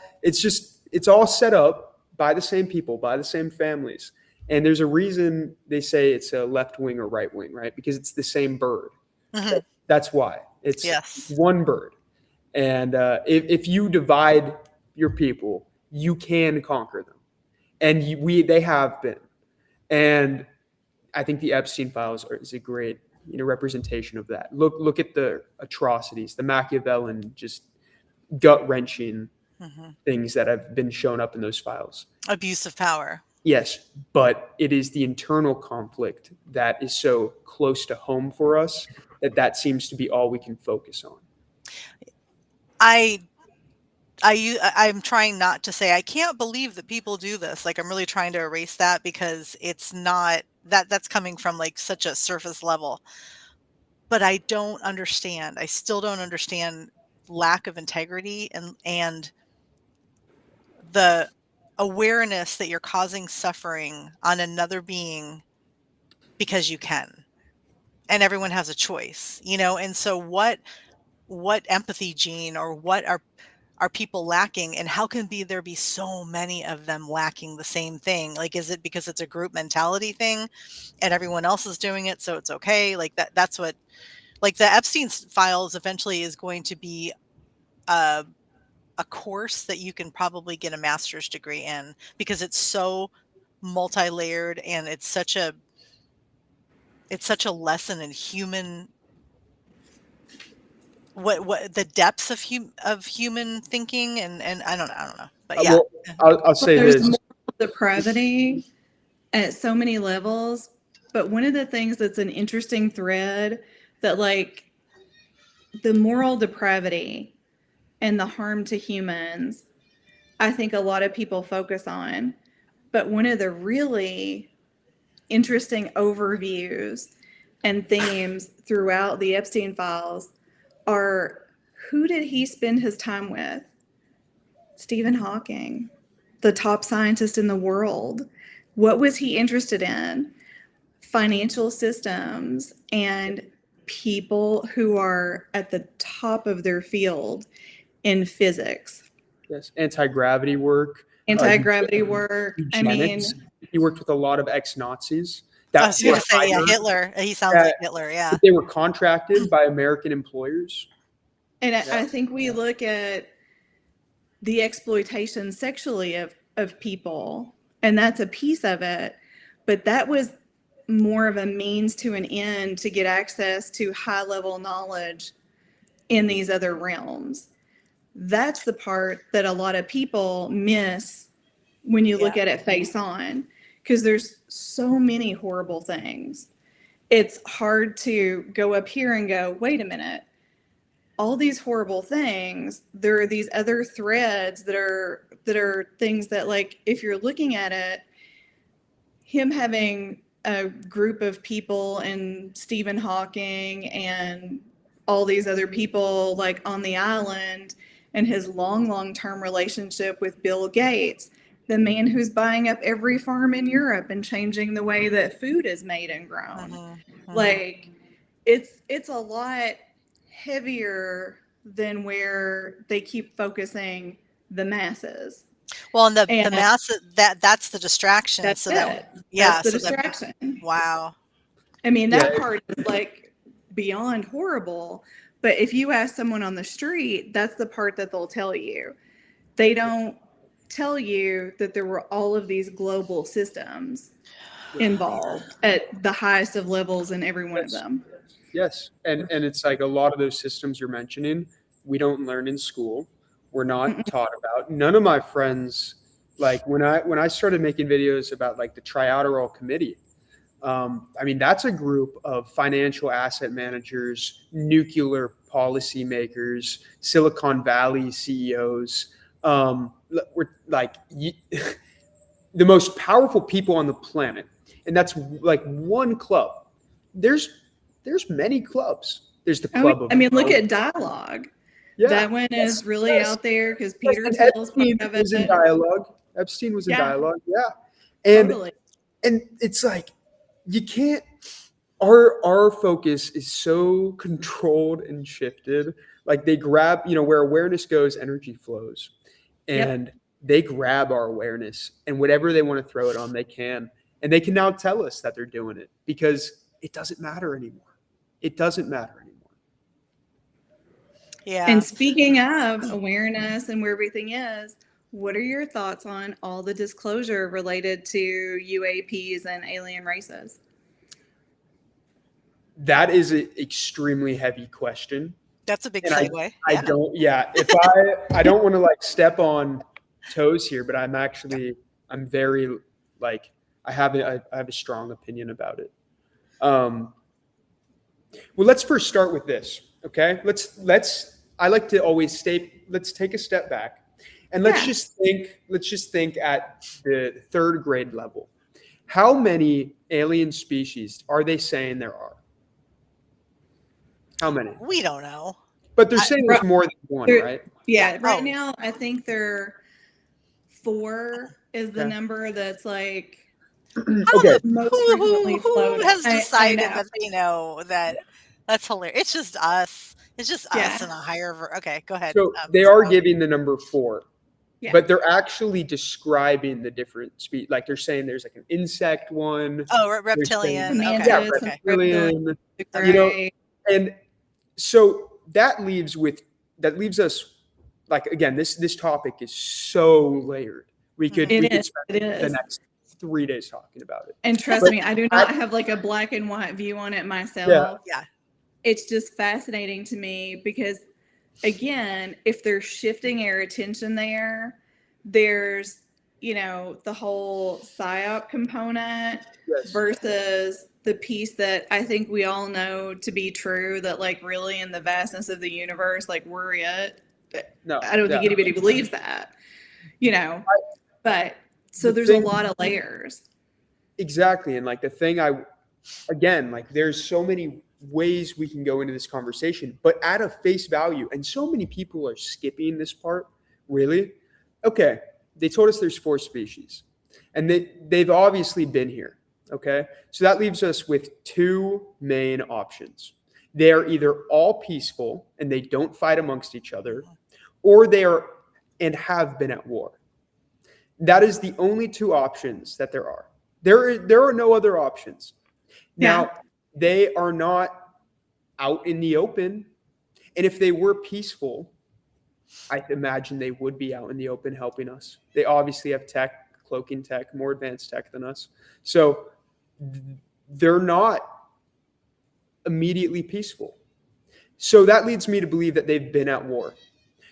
set up by the same people, by the same families. And there's a reason they say it's a left wing or right wing, right? Because it's the same bird. Mm-hmm. That's why. It's one bird. And if you divide your people, you can conquer them. And they have been. And I think the Epstein files is a great representation of that. Look at the atrocities, the Machiavellian, just gut-wrenching things that have been shown up in those files. Abuse of power. Yes, but it is the internal conflict that is so close to home for us that seems to be all we can focus on. I'm trying not to say I can't believe that people do this. Like, I'm really trying to erase that, because it's not that's coming from like such a surface level. But I don't understand. I still don't understand lack of integrity and the awareness that you're causing suffering on another being because you can. And everyone has a choice, and so what empathy gene, or what are people lacking, and how can there be so many of them lacking the same thing? Like, is it because it's a group mentality thing and everyone else is doing it, so it's okay? Like that's what, like, the Epstein files eventually is going to be a course that you can probably get a master's degree in, because it's so multi-layered, and it's such a lesson in human, what the depths of human thinking, and I don't know, but yeah. Well, I'll say there's this: moral depravity at so many levels. But one of the things that's an interesting thread, that like the moral depravity and the harm to humans, I think a lot of people focus on. But one of the really interesting overviews and themes throughout the Epstein files are, who did he spend his time with? Stephen Hawking, the top scientist in the world. What was he interested in? Financial systems and people who are at the top of their field in physics. Yes, anti-gravity work. Work. Eugenics. I mean, he worked with a lot of ex-Nazis. I was going to say, Hitler. He sounds like Hitler, yeah. They were contracted by American employers. And I think we look at the exploitation sexually of people, and that's a piece of it. But that was more of a means to an end to get access to high-level knowledge in these other realms. That's the part that a lot of people miss when you look at it face on, because there's so many horrible things. It's hard to go up here and go, wait a minute, all these horrible things, there are these other threads that are things that, like, if you're looking at it, him having a group of people and Stephen Hawking and all these other people like on the island, and his long-term relationship with Bill Gates, the man who's buying up every farm in Europe and changing the way that food is made and grown. Like, it's a lot heavier than where they keep focusing the masses. Well, and the mass, that's the distraction. That's so it. Yeah. That's the distraction. Wow. I mean, that part is like beyond horrible. But if you ask someone on the street, that's the part that they'll tell you. They don't tell you that there were all of these global systems involved at the highest of levels in every one of them. Yes. And it's like a lot of those systems you're mentioning, we don't learn in school. We're not taught about. None of my friends, like when I started making videos about like the Trilateral Committee, I mean, that's a group of financial asset managers, nuclear policymakers, Silicon Valley CEOs. We're like the most powerful people on the planet. And that's like one club. There's many clubs. There's the club of. I mean, look at Dialogue. Yeah. That one is really out there because Peter Thiel's Epstein was in Dialogue. Epstein was in Dialogue. Yeah. And totally. And it's like, you can't, our focus is so controlled and shifted. Like they grab, where awareness goes, energy flows. And they grab our awareness, and whatever they want to throw it on, they can. And they can now tell us that they're doing it because it doesn't matter anymore. It doesn't matter anymore. Yeah. And speaking of awareness and where everything is, what are your thoughts on all the disclosure related to UAPs and alien races? That is an extremely heavy question. That's a big segue. I don't want to like step on toes here, but I'm very like, I have a strong opinion about it. Well, let's first start with this. Okay. I like to always state, let's take a step back and let's just think at the third grade level. How many alien species are they saying there are? How many? We don't know. But they're saying there's more than one, right? Yeah. Right now, I think there 4 is the number that's like okay. Who has decided that they know that? That's hilarious. It's just us. It's just us in a higher. Okay, go ahead. So they are giving the number 4, but they're actually describing the different species. Like they're saying there's like an insect one. Oh, reptilian. Reptilian. And so that leaves us like, again, this topic is so layered. We could spend the next 3 days talking about it. And trust me, I do not have like a black and white view on it myself. Yeah. It's just fascinating to me because, again, if they're shifting our attention there's, the whole PSYOP component versus the piece that I think we all know to be true, that like really in the vastness of the universe, like we're it. No, I don't think anybody believes that, but so there's a lot of layers. Exactly. And like the thing there's so many ways we can go into this conversation, but at a face value, and so many people are skipping this part, really. Okay. They told us there's 4 species and they've obviously been here. Okay. So that leaves us with 2 main options. They are either all peaceful and they don't fight amongst each other, or they are and have been at war. That is the only 2 options that there are. There are no other options. Now, they are not out in the open. And if they were peaceful, I imagine they would be out in the open helping us. They obviously have tech, cloaking tech, more advanced tech than us. So they're not immediately peaceful. So that leads me to believe that they've been at war.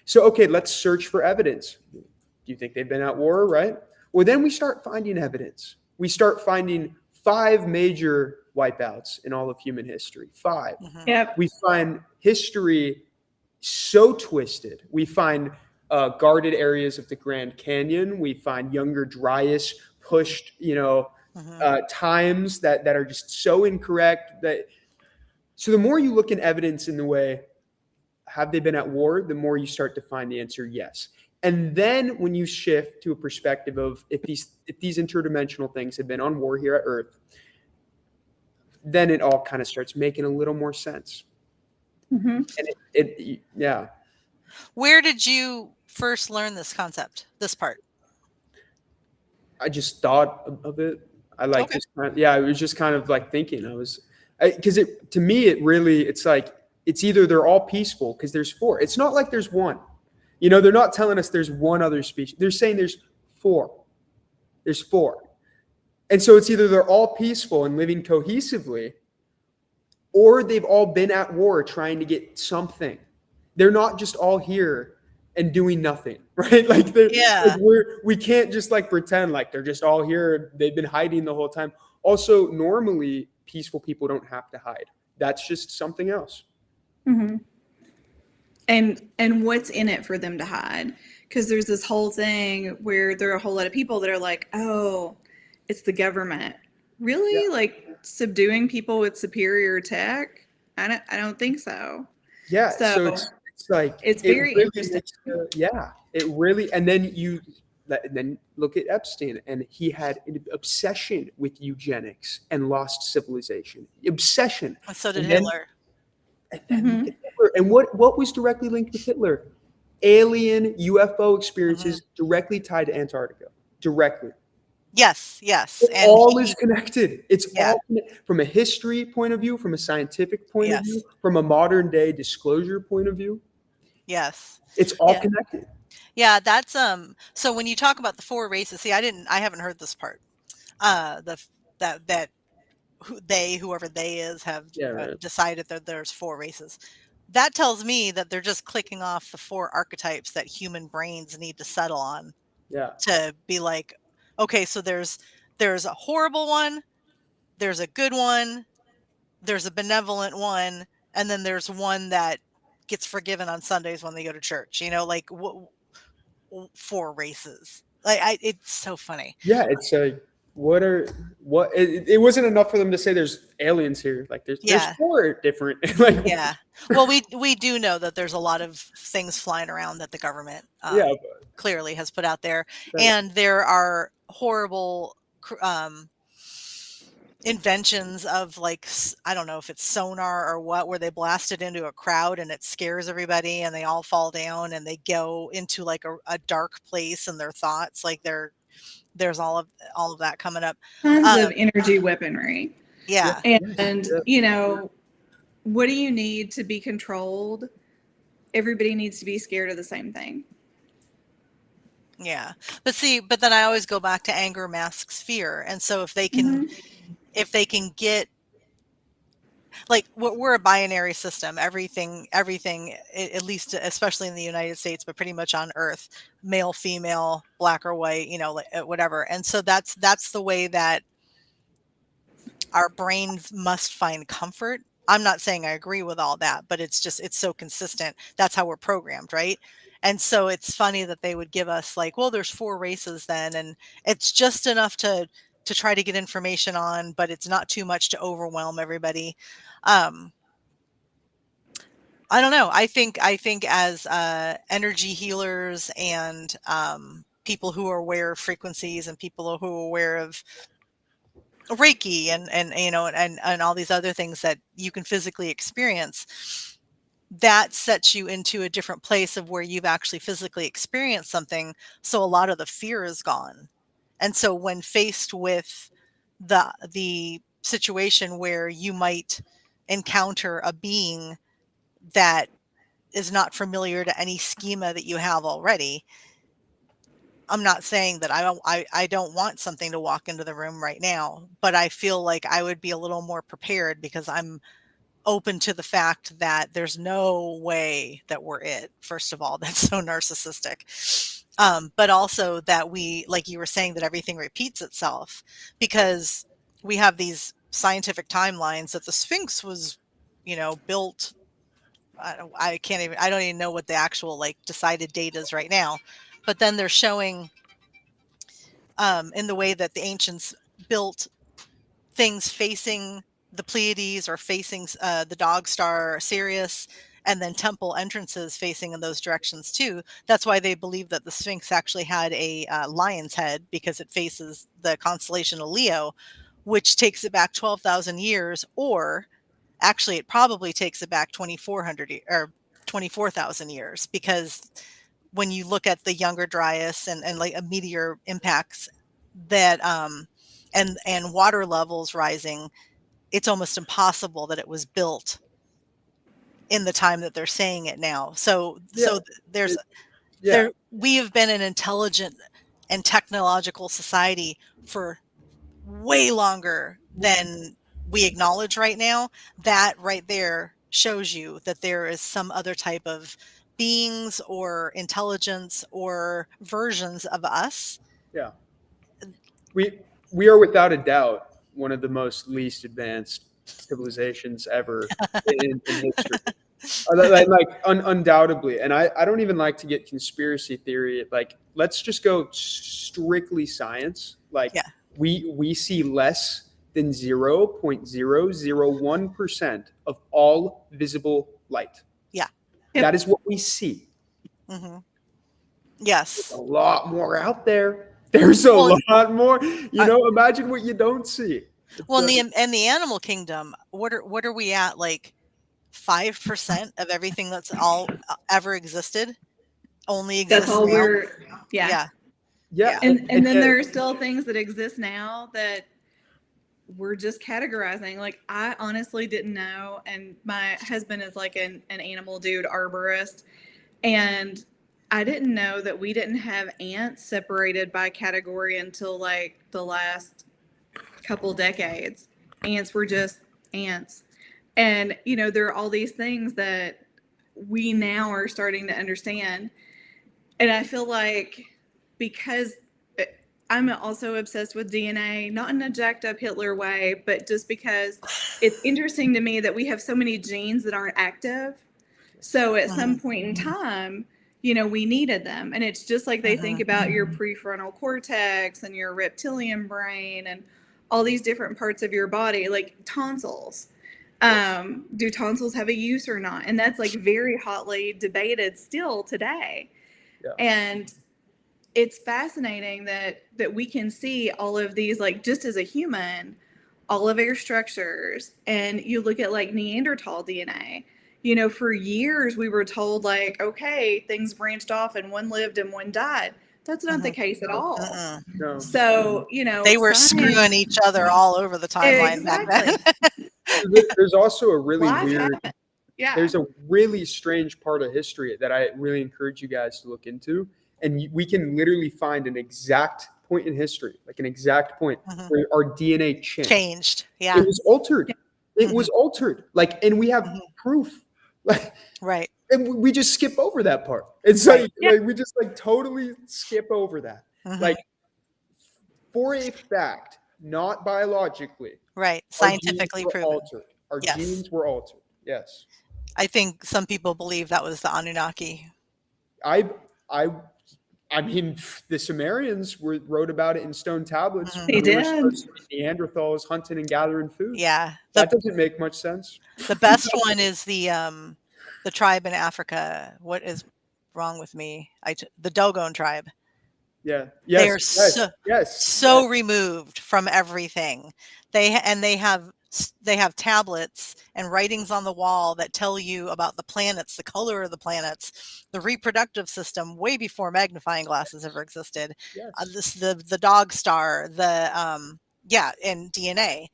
So, okay, let's search for evidence. Do you think they've been at war, right? Well, then we start finding evidence. We start finding 5 major wipeouts in all of human history. 5. Yep. We find history so twisted. We find guarded areas of the Grand Canyon. We find younger Dryas pushed, times that are just so incorrect. So the more you look in evidence in the way, have they been at war, the more you start to find the answer yes. And then when you shift to a perspective of if these interdimensional things have been on war here at Earth, then it all kind of starts making a little more sense. Mm-hmm. And yeah. Where did you first learn this concept, this part? I just thought of it. I like just I was just kind of like thinking. Because to me it's like it's either they're all peaceful because there's 4. It's not like there's one. They're not telling us there's one other species. They're saying there's 4. There's 4. And so it's either they're all peaceful and living cohesively, or they've all been at war trying to get something. They're not just all here and doing nothing, right? Like we can't just like pretend like they're just all here. They've been hiding the whole time. Also, normally peaceful people don't have to hide. That's just something else. Mm-hmm. And what's in it for them to hide? Because there's this whole thing where there are a whole lot of people that are like, oh, it's the government. Really? Yeah. Like subduing people with superior tech? I don't think so. Yeah. So it's like it's very interesting. It really. And then look at Epstein, and he had an obsession with eugenics and lost civilization. Obsession. So did Hitler. And what was directly linked with Hitler? Alien UFO experiences directly tied to Antarctica. Directly. Yes. And all is connected. It's all connected. From a history point of view, from a scientific point of view, from a modern day disclosure point of view. Yes. It's all connected. Yeah, that's so when you talk about the 4 races, see, I haven't heard this part. Whoever they is have decided that there's 4 races. That tells me that they're just clicking off the 4 archetypes that human brains need to settle on. Yeah. To be like, okay, so there's a horrible one, there's a good one, there's a benevolent one, and then there's one that gets forgiven on Sundays when they go to church. Like 4 races. Like it's so funny. Yeah, it's like it wasn't enough for them to say there's aliens here. Like there's 4 different. Yeah. Well, we do know that there's a lot of things flying around that the government clearly has put out there, and there are horrible inventions of like, I don't know if it's sonar or what, where they blast it into a crowd and it scares everybody and they all fall down and they go into like a dark place in their thoughts. Like there's all of that coming up. Tons of energy weaponry. Yeah. And what do you need to be controlled? Everybody needs to be scared of the same thing. Yeah. But then I always go back to anger masks fear. And so if they can get, like, we're a binary system, everything, at least, especially in the United States, but pretty much on Earth, male, female, black or white, whatever. And so that's the way that our brains must find comfort. I'm not saying I agree with all that, but it's so consistent. That's how we're programmed, right? And so it's funny that they would give us like, well, there's 4 races then, and it's just enough to try to get information on, but it's not too much to overwhelm everybody. I don't know. I think as energy healers and people who are aware of frequencies and people who are aware of Reiki and all these other things that you can physically experience, that sets you into a different place of where you've actually physically experienced something. So a lot of the fear is gone. And so when faced with the situation where you might encounter a being that is not familiar to any schema that you have already, I'm not saying that I don't want something to walk into the room right now, but I feel like I would be a little more prepared because I'm open to the fact that there's no way that we're it. First of all, that's so narcissistic. But also that we, like you were saying, that everything repeats itself because we have these scientific timelines that the Sphinx was, built I don't even know what the actual like decided date is right now, but then they're showing in the way that the ancients built things facing the Pleiades or facing the dog star Sirius, and then temple entrances facing in those directions too. That's why they believe that the Sphinx actually had a lion's head, because it faces the constellation of Leo, which takes it back 12,000 years, or actually it probably takes it back 2,400 or 24,000 years, because when you look at the younger Dryas and like a meteor impacts that and water levels rising, it's almost impossible that it was built in the time that they're saying it now. So there's there we have been an intelligent and technological society for way longer than we acknowledge right now. That right there shows you that there is some other type of beings or intelligence or versions of us. Yeah. We are without a doubt one of the most least advanced civilizations ever in history. Undoubtedly. And I don't even like to get conspiracy theory. Like, let's just go strictly science. Like, we see less than 0.001% of all visible light. Yeah. That is what we see. Mm-hmm. Yes. There's a lot more out there. There's a lot more. Imagine what you don't see. In the animal kingdom, what are we at? Like 5% of everything that's all ever existed only exists. That's all now. Yeah. Yeah. And then there are still things that exist now that we're just categorizing. Like, I honestly didn't know. And my husband is like an animal dude, arborist. And I didn't know that we didn't have ants separated by category until like the last couple decades. Ants were just ants. And, there are all these things that we now are starting to understand. And I feel like, because I'm also obsessed with DNA, not in a jacked up Hitler way, but just because it's interesting to me that we have so many genes that aren't active. So at some point in time, we needed them. And it's just like they think about your prefrontal cortex and your reptilian brain and all these different parts of your body, like tonsils. Do tonsils have a use or not? And that's like very hotly debated still today. Yeah. And it's fascinating that we can see all of these, like, just as a human, all of our structures. And you look at like Neanderthal DNA, for years we were told like, okay, things branched off and one lived and one died. That's not the case at all. No. So, they were screwing each other all over the timeline back then. There's also a really there's a really strange part of history that I really encourage you guys to look into. And we can literally find an exact point in history, like an exact point where our DNA changed. Yeah. It was altered. It was altered. Like, and we have proof. Like, right. And we just skip over that part. It's like we just like totally skip over that. Like, for a fact, not biologically. Right. Scientifically proven. Altered. Our genes were altered. Yes. I think some people believe that was the Anunnaki. I mean, the Sumerians wrote about it in stone tablets. They did. Neanderthals hunting and gathering food. Yeah. That doesn't make much sense. The best one is the tribe in Africa. What is wrong with me? The Dogon tribe. Yeah. Yes. They're so removed from everything. They have tablets and writings on the wall that tell you about the planets, the color of the planets, the reproductive system, way before magnifying glasses ever existed. Yes. The dog star, and DNA.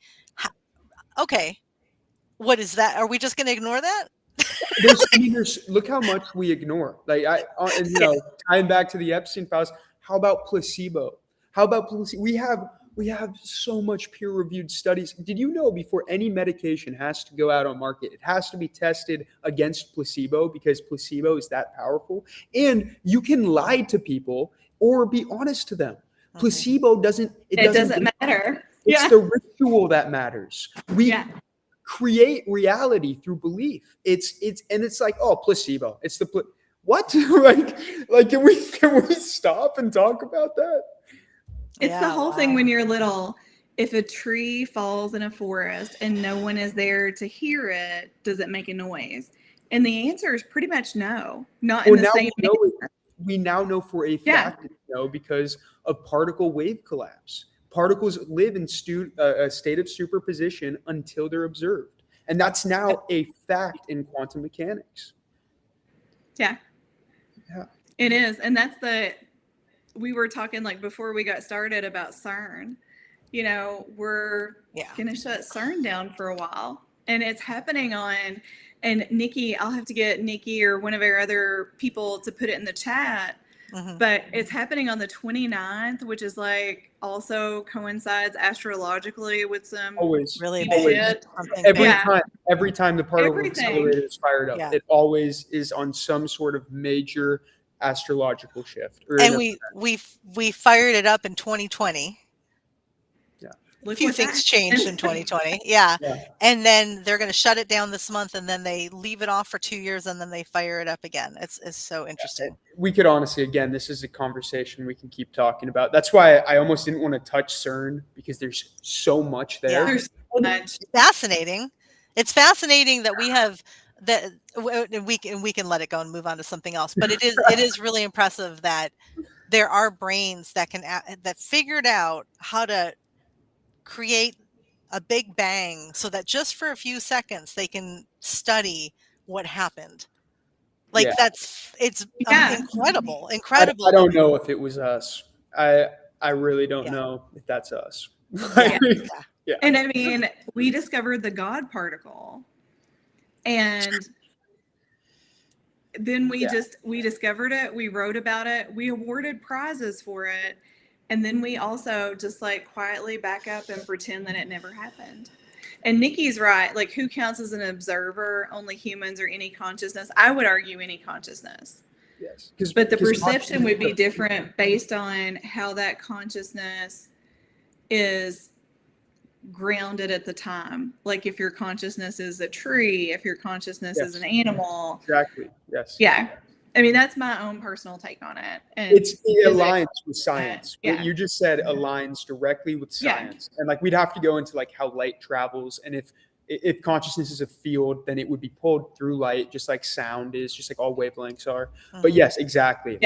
Okay, what is that? Are we just going to ignore that? Look how much we ignore. Like, tying back to the Epstein files. How about placebo? We have so much peer-reviewed studies. Did you know before any medication has to go out on market, it has to be tested against placebo, because placebo is that powerful? And you can lie to people or be honest to them. Placebo doesn't matter. It's the ritual that matters. create reality through belief. It's like, oh, placebo. It's the what? like can we stop and talk about that? It's the whole thing when you're little. If a tree falls in a forest and no one is there to hear it, does it make a noise? And the answer is pretty much no. Not in the same manner. We now know for a fact because of particle wave collapse. Particles live in a state of superposition until they're observed. And that's now a fact in quantum mechanics. Yeah. It is. And we were talking like before we got started about CERN. You know, we're going to shut CERN down for a while. And it's happening and Nikki, I'll have to get Nikki or one of our other people to put it in the chat. But it's happening on the 29th, which is like also coincides astrologically with some really big shit. Every time the particle accelerator is fired up, it always is on some sort of major astrological shift. And we fired it up in 2020. A few things changed in 2020. And then they're going to shut it down this month, and then they leave it off for 2 years, and then they fire it up again. It's so interesting. We could honestly, again, this is a conversation we can keep talking about. That's why I almost didn't want to touch CERN, because there's so much there. There's so much. Fascinating. It's fascinating that we have that, and we can let it go and move on to something else. But it is really impressive that there are brains that figured out how to create a big bang so that just for a few seconds they can study what happened. Like it's incredible. I don't know if it was us. I really don't know if that's us. And I mean, we discovered the God particle, and then we discovered it. We wrote about it. We awarded prizes for it. And then we also just like quietly back up and pretend that it never happened. And Nikki's right. Like, who counts as an observer? Only humans or any consciousness? I would argue any consciousness. Yes. But the perception would be different based on how that consciousness is grounded at the time. Like if your consciousness is a tree, if your consciousness is an animal. Exactly. Yes. Yeah. I mean, that's my own personal take on it. And it aligns with science. What you just said aligns directly with science. And like, we'd have to go into like how light travels. And if consciousness is a field, then it would be pulled through light, just like sound is, just like all wavelengths are. But yes, exactly.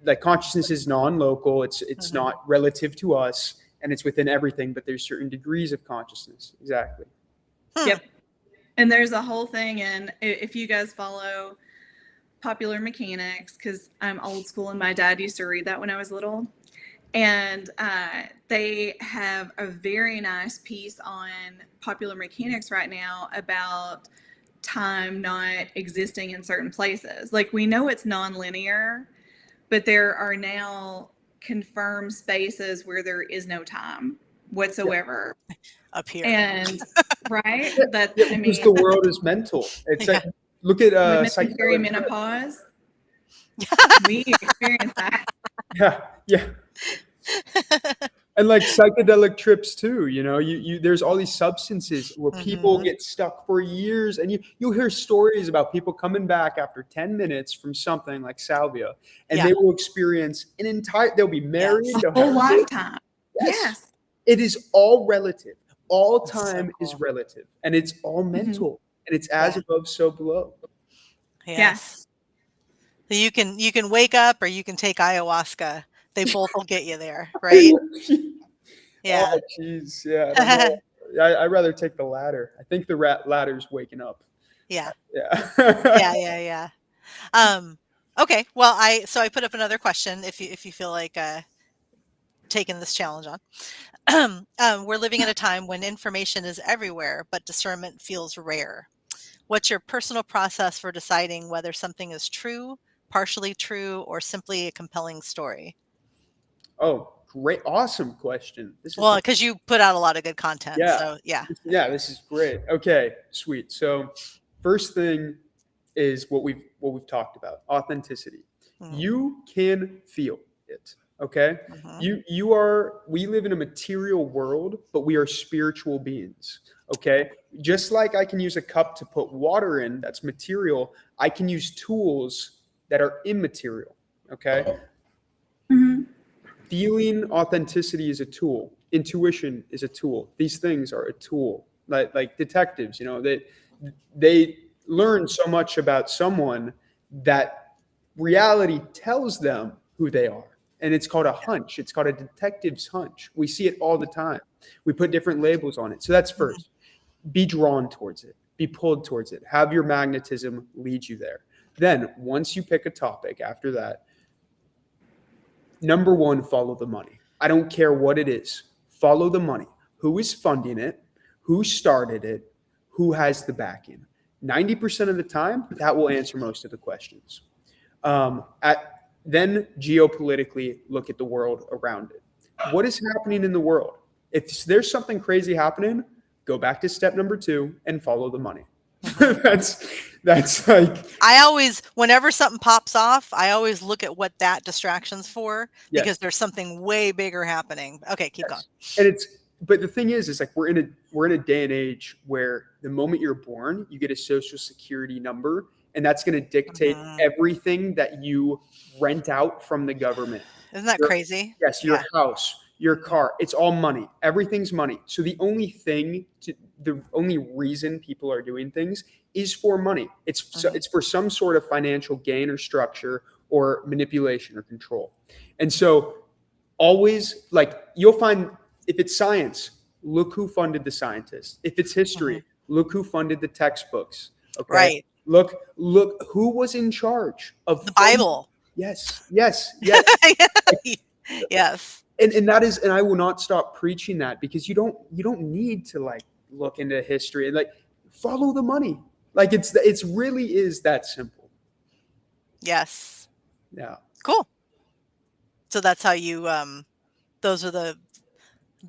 Like consciousness is non-local. It's not relative to us, and it's within everything, but there's certain degrees of consciousness. Exactly. Yep. And there's a whole thing. And if you guys follow Popular Mechanics, because I'm old school and my dad used to read that when I was little, and they have a very nice piece on Popular Mechanics right now about time not existing in certain places. Like, we know it's non-linear, but there are now confirmed spaces where there is no time whatsoever up here. And right, that I mean, because the world is mental. It's like, look at menopause. We experience that. Yeah. And like psychedelic trips too, you know, you there's all these substances where people get stuck for years, and you'll hear stories about people coming back after 10 minutes from something like salvia, and they will experience they'll be married a whole lifetime. Yes. It is all relative. All time is relative, and it's all mental, and it's as above, so below. Yes. So you can wake up, or you can take ayahuasca. They both will get you there, right? Yeah. Oh, jeez. Yeah. I'd rather take the latter. I think the ladder's waking up. Yeah. Yeah. Yeah. Okay. Well, I put up another question. If you feel like taking this challenge on, we're living in a time when information is everywhere, but discernment feels rare. What's your personal process for deciding whether something is true, partially true, or simply a compelling story? Oh, great. Awesome question. Because you put out a lot of good content. Yeah. So, yeah. Yeah, this is great. Okay, sweet. So first thing is what we've talked about, authenticity. You can feel it. Okay. Mhm. We live in a material world, but we are spiritual beings. Okay. Just like I can use a cup to put water in, that's material, I can use tools that are immaterial. Okay. Mm-hmm. Feeling authenticity is a tool. Intuition is a tool. These things are a tool. Like detectives, they learn so much about someone that reality tells them who they are. And it's called a hunch. It's called a detective's hunch. We see it all the time. We put different labels on it. So that's Mhm. first. Be drawn towards it. Be pulled towards it. Have your magnetism lead you there. Then, once you pick a topic after that, number one, follow the money. I don't care what it is. Follow the money. Who is funding it? Who started it? Who has the backing? 90% of the time, that will answer most of the questions. Then geopolitically, look at the world around it. What is happening in the world? If there's something crazy happening, go back to step number 2 and follow the money. Mhm. that's like, I always, whenever something pops off, I always look at what that distraction's for yes. because there's something way bigger happening. Okay, keep going. Yes. And but the thing is like we're in a day and age where the moment you're born, you get a social security number, and that's going to dictate Mhm. everything that you rent out from the government. Isn't that Your- crazy? yes, your Yeah. house, your car, it's all money. Everything's money. So the only reason people are doing things is for money. Mhm. It's for some sort of financial gain or structure or manipulation or control. And so always, like, you'll find, if it's science, look who funded the scientists. If it's history, Mhm. look who funded the textbooks. Okay. Right. Look who was in charge of The funding. Bible. Yes, yes, yes. Yes. And that is, and I will not stop preaching that, because you don't need to like look into history and like follow the money. Like it's really is that simple. Yes. Yeah. Cool. So that's how you those are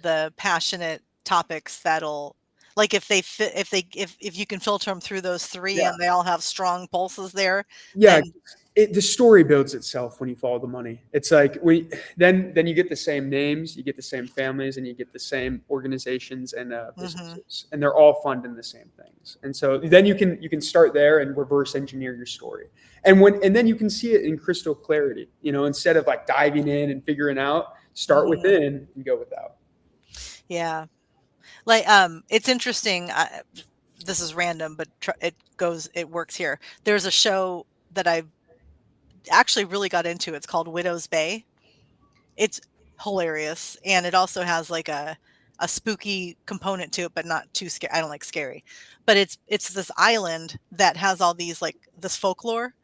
the passionate topics that'll, like, if they fit, if you can filter them through those 3 Yeah. and they all have strong pulses there, Yeah, then the story builds itself when you follow the money. It's like then you get the same names, you get the same families, and you get the same organizations and mhm. businesses, and they're all funding the same things. And so then you can start there and reverse engineer your story, and then you can see it in crystal clarity. Instead of like diving in and figuring out, start Mhm. within and go without. Yeah. Like, it's interesting, this is random, but it works here. There's a show that I actually really got into, it's called Widow's Bay. It's hilarious, and it also has, like, a spooky component to it, but not too scary. I don't like scary. But it's this island that has all these, like, this folklore,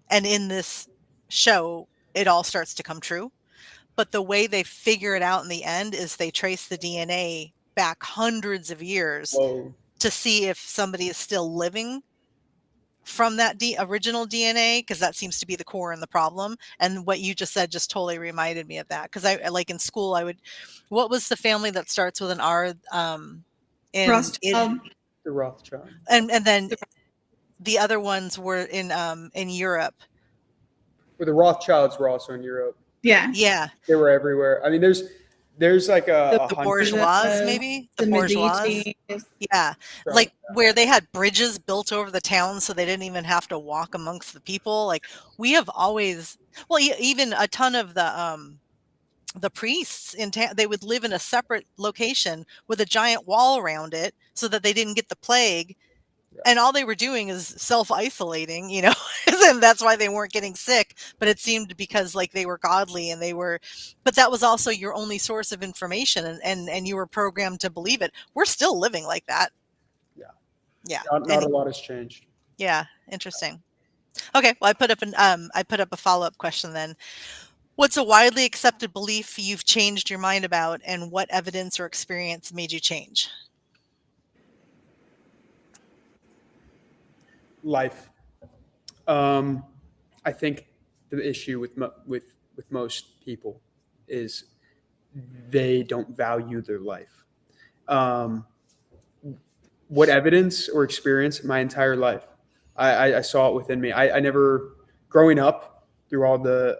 and in this show, it all starts to come true. But the way they figure it out in the end is they trace the DNA back hundreds of years Whoa. to see if somebody is still living from that original DNA, because that seems to be the core and the problem. And what you just said just totally reminded me of that, because I like in school what was the family that starts with an R? In Rothschild. The Rothschild. and then the other ones were in Europe. Where the Rothschilds were also in Europe. Yeah. Yeah, They were everywhere. I mean, there's like The a the hundred. bourgeois, maybe the the bourgeois. Medici. Yeah, like where they had bridges built over the town so they didn't even have to walk amongst the people. Like, we have always, well, even a ton of the priests in town, they would live in a separate location with a giant wall around it so that they didn't get the plague. Yeah. And all they were doing is self-isolating, and that's why they weren't getting sick. But it seemed because, like, they were godly and but that was also your only source of information, and you were programmed to believe it. We're still living like that. Yeah. Yeah. Not a lot has changed. Yeah. Interesting. Okay. Well, I put up a follow-up question then. What's a widely accepted belief you've changed your mind about, and what evidence or experience made you change? Life. I think the issue with most people is they don't value their life. What evidence or experience? My entire life, I saw it within me. I never, growing up through all the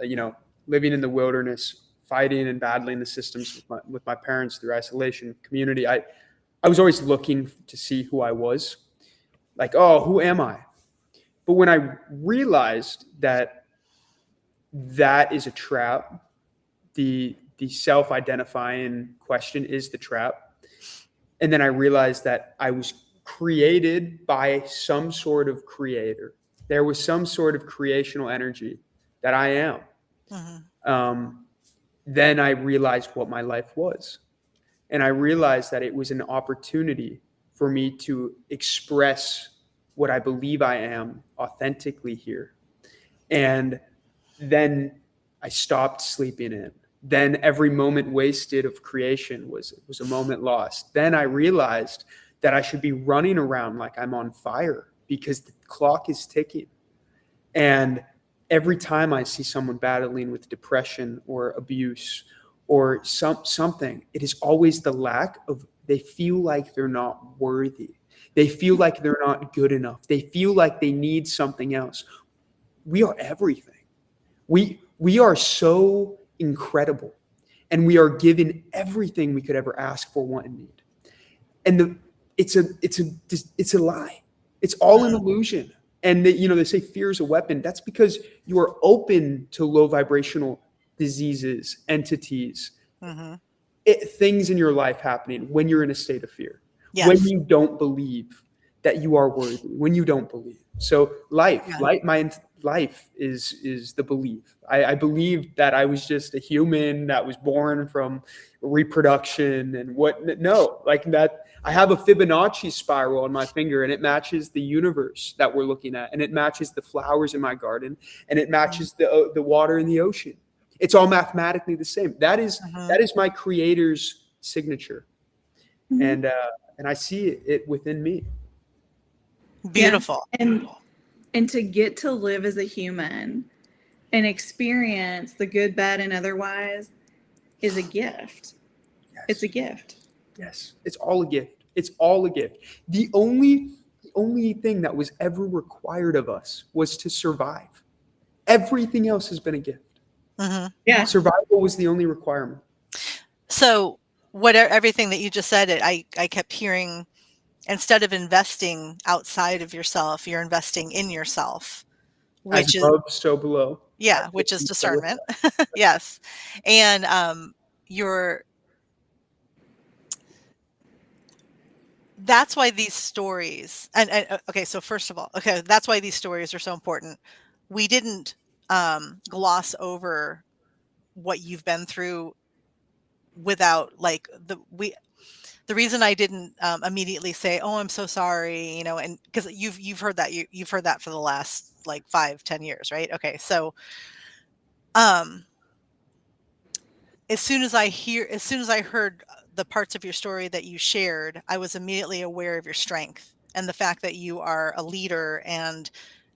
living in the wilderness, fighting and battling the systems with my parents through isolation, community, I was always looking to see who I was. Like, oh, who am I? But when I realized that is a trap, the self-identifying question is the trap. And then I realized that I was created by some sort of creator. There was some sort of creational energy that I am. Then I realized what my life was. And I realized that it was an opportunity for me to express what I believe I am authentically here. And then I stopped sleeping in. Then every moment wasted of creation was a moment lost. Then I realized that I should be running around like I'm on fire because the clock is ticking. And every time I see someone battling with depression or abuse or something, it is always the lack of, they feel like they're not worthy. They feel like they're not good enough. They feel like they need something else. We are everything. We are so incredible, and we are given everything we could ever ask for, want, and need. And it's a lie. It's all an illusion. And they say fear is a weapon. That's because you are open to low vibrational diseases, entities, things in your life happening when you're in a state of fear. Yes. When you don't believe that you are worthy, when you don't believe. So life is the belief. I believed that I was just a human that was born from reproduction and that. I have a Fibonacci spiral on my finger, and it matches the universe that we're looking at, and it matches the flowers in my garden, and it matches the water in the ocean. It's all mathematically the same. That is my creator's signature, and I see it within me. Beautiful. Yeah. And to get to live as a human and experience the good, bad, and otherwise is a gift. Yes. It's a gift. Yes, it's all a gift. It's all a gift. The only thing that was ever required of us was to survive. Everything else has been a gift. Yeah, survival was the only requirement. So everything that you just said, I kept hearing, instead of investing outside of yourself, you're investing in yourself, which As above, so below. Yeah, which is discernment. Yes, and that's why these stories, and okay, so first of all, that's why these stories are so important. We didn't gloss over what you've been through without the reason I didn't immediately say, "Oh, I'm so sorry," and because you've heard that you've heard that for the last 5-10 years, right? Okay, so as soon as I heard the parts of your story that you shared, I was immediately aware of your strength and the fact that you are a leader and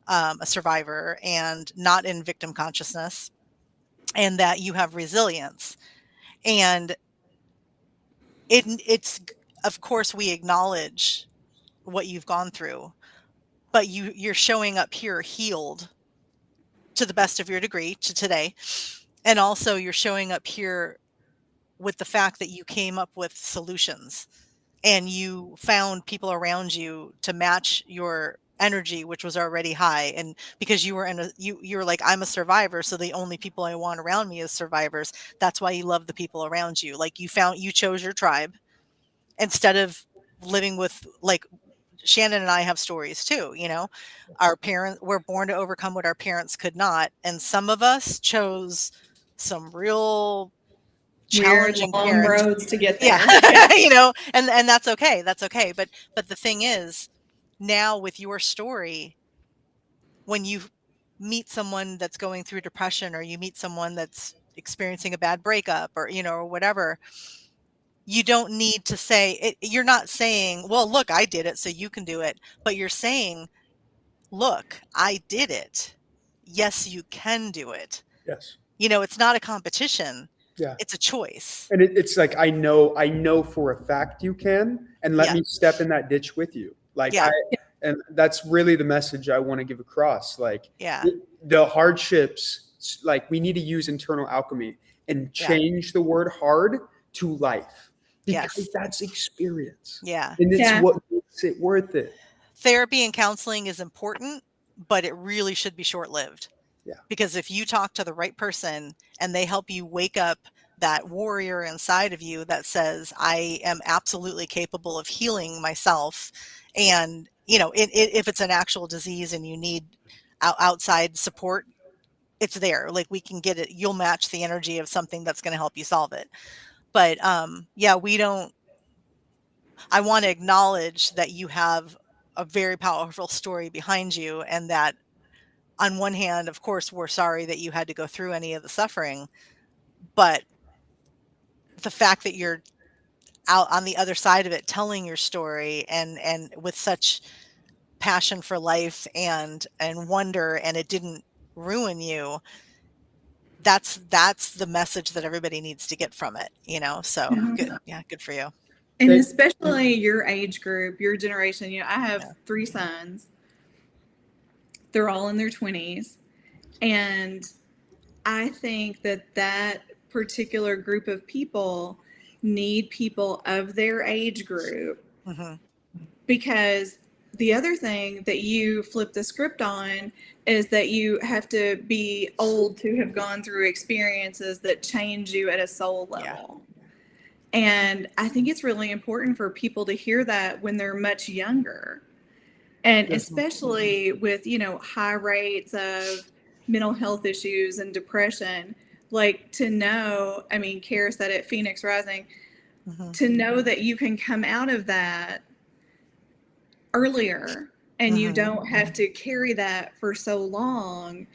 a survivor and not in victim consciousness, and that you have resilience. And it's of course we acknowledge what you've gone through, but you're showing up here healed to the best of your degree to today. And also you're showing up here with the fact that you came up with solutions and you found people around you to match your energy, which was already high. And because you were you're like, I'm a survivor, so the only people I want around me is survivors. That's why you love the people around you. You chose your tribe instead of living with, Shannon and I have stories too, our parents were born to overcome what our parents could not. And some of us chose some real challenging long roads to get there. Yeah. And that's okay. That's okay. But the thing is, now with your story, when you meet someone that's going through depression, or you meet someone that's experiencing a bad breakup, or or whatever, you don't need to say it. You're not saying, well, look, I did it, so you can do it. But you're saying, look, I did it. Yes, you can do it. Yes. It's not a competition. Yeah. It's a choice. And it's like, I know for a fact you can, and let me step in that ditch with you. And that's really the message I want to give across. The hardships, we need to use internal alchemy. and change the word hard to life, because that's experience. Yeah. And it's what makes it worth it. Therapy and counseling is important, but it really should be short-lived. Yeah. Because if you talk to the right person and they help you wake up that warrior inside of you that says, I am absolutely capable of healing myself. And, you know, if it's an actual disease and you need outside support, it's there. Like, we can get it. You'll match the energy of something that's going to help you solve it. But yeah, I want to acknowledge that you have a very powerful story behind you, and that on one hand, of course, we're sorry that you had to go through any of the suffering, but the fact that you're out on the other side of it telling your story and with such passion for life and wonder, and it didn't ruin you, that's the message that everybody needs to get from it, you know. So good. Yeah, good for you. And especially your age group, your generation. You know, I have 3 sons. They're all in their 20s. And I think that particular group of people need people of their age group. Because the other thing that you flip the script on is that you have to be old to have gone through experiences that change you at a soul level. And I think it's really important for people to hear that when they're much younger. And especially with, you know, high rates of mental health issues and depression, like, to know, I mean, Kara said it, Phoenix Rising, to know that you can come out of that earlier and you don't have to carry that for so long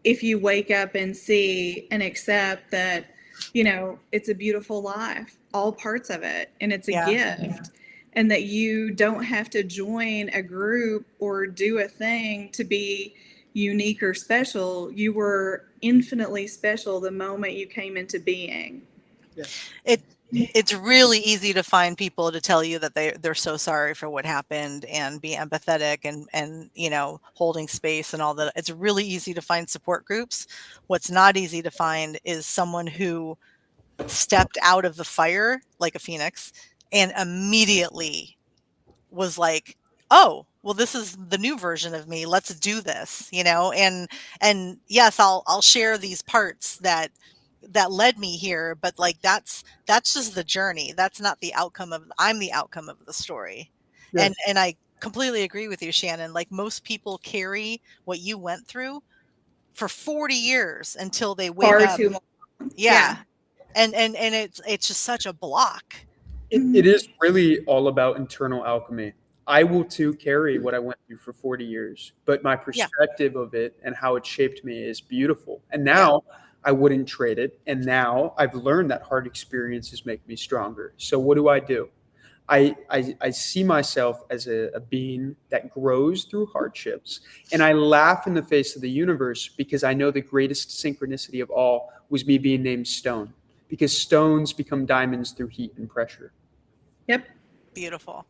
if you wake up and see and accept that, you know, it's a beautiful life, all parts of it, and it's a gift, and that you don't have to join a group or do a thing to be unique or special. You were infinitely special the moment you came into being. It's really easy to find people to tell you that they're so sorry for what happened and be empathetic and you know, holding space and all that. It's really easy to find support groups. What's not easy to find is someone who stepped out of the fire like a phoenix and immediately was like, oh, well, this is the new version of me. Let's do this, you know? And yes, I'll share these parts that led me here, but like, that's just the journey. That's not the outcome I'm the outcome of the story. And I completely agree with you, Shannon. Like, most people carry what you went through for 40 years until they wake up. Too long. Yeah. And it's just such a block. It is really all about internal alchemy. I will too carry what I went through for 40 years, but my perspective of it and how it shaped me is beautiful. And now I wouldn't trade it. And now I've learned that hard experiences make me stronger. So what do? I see myself as a being that grows through hardships, and I laugh in the face of the universe because I know the greatest synchronicity of all was me being named Stone, because stones become diamonds through heat and pressure. Yep. Beautiful.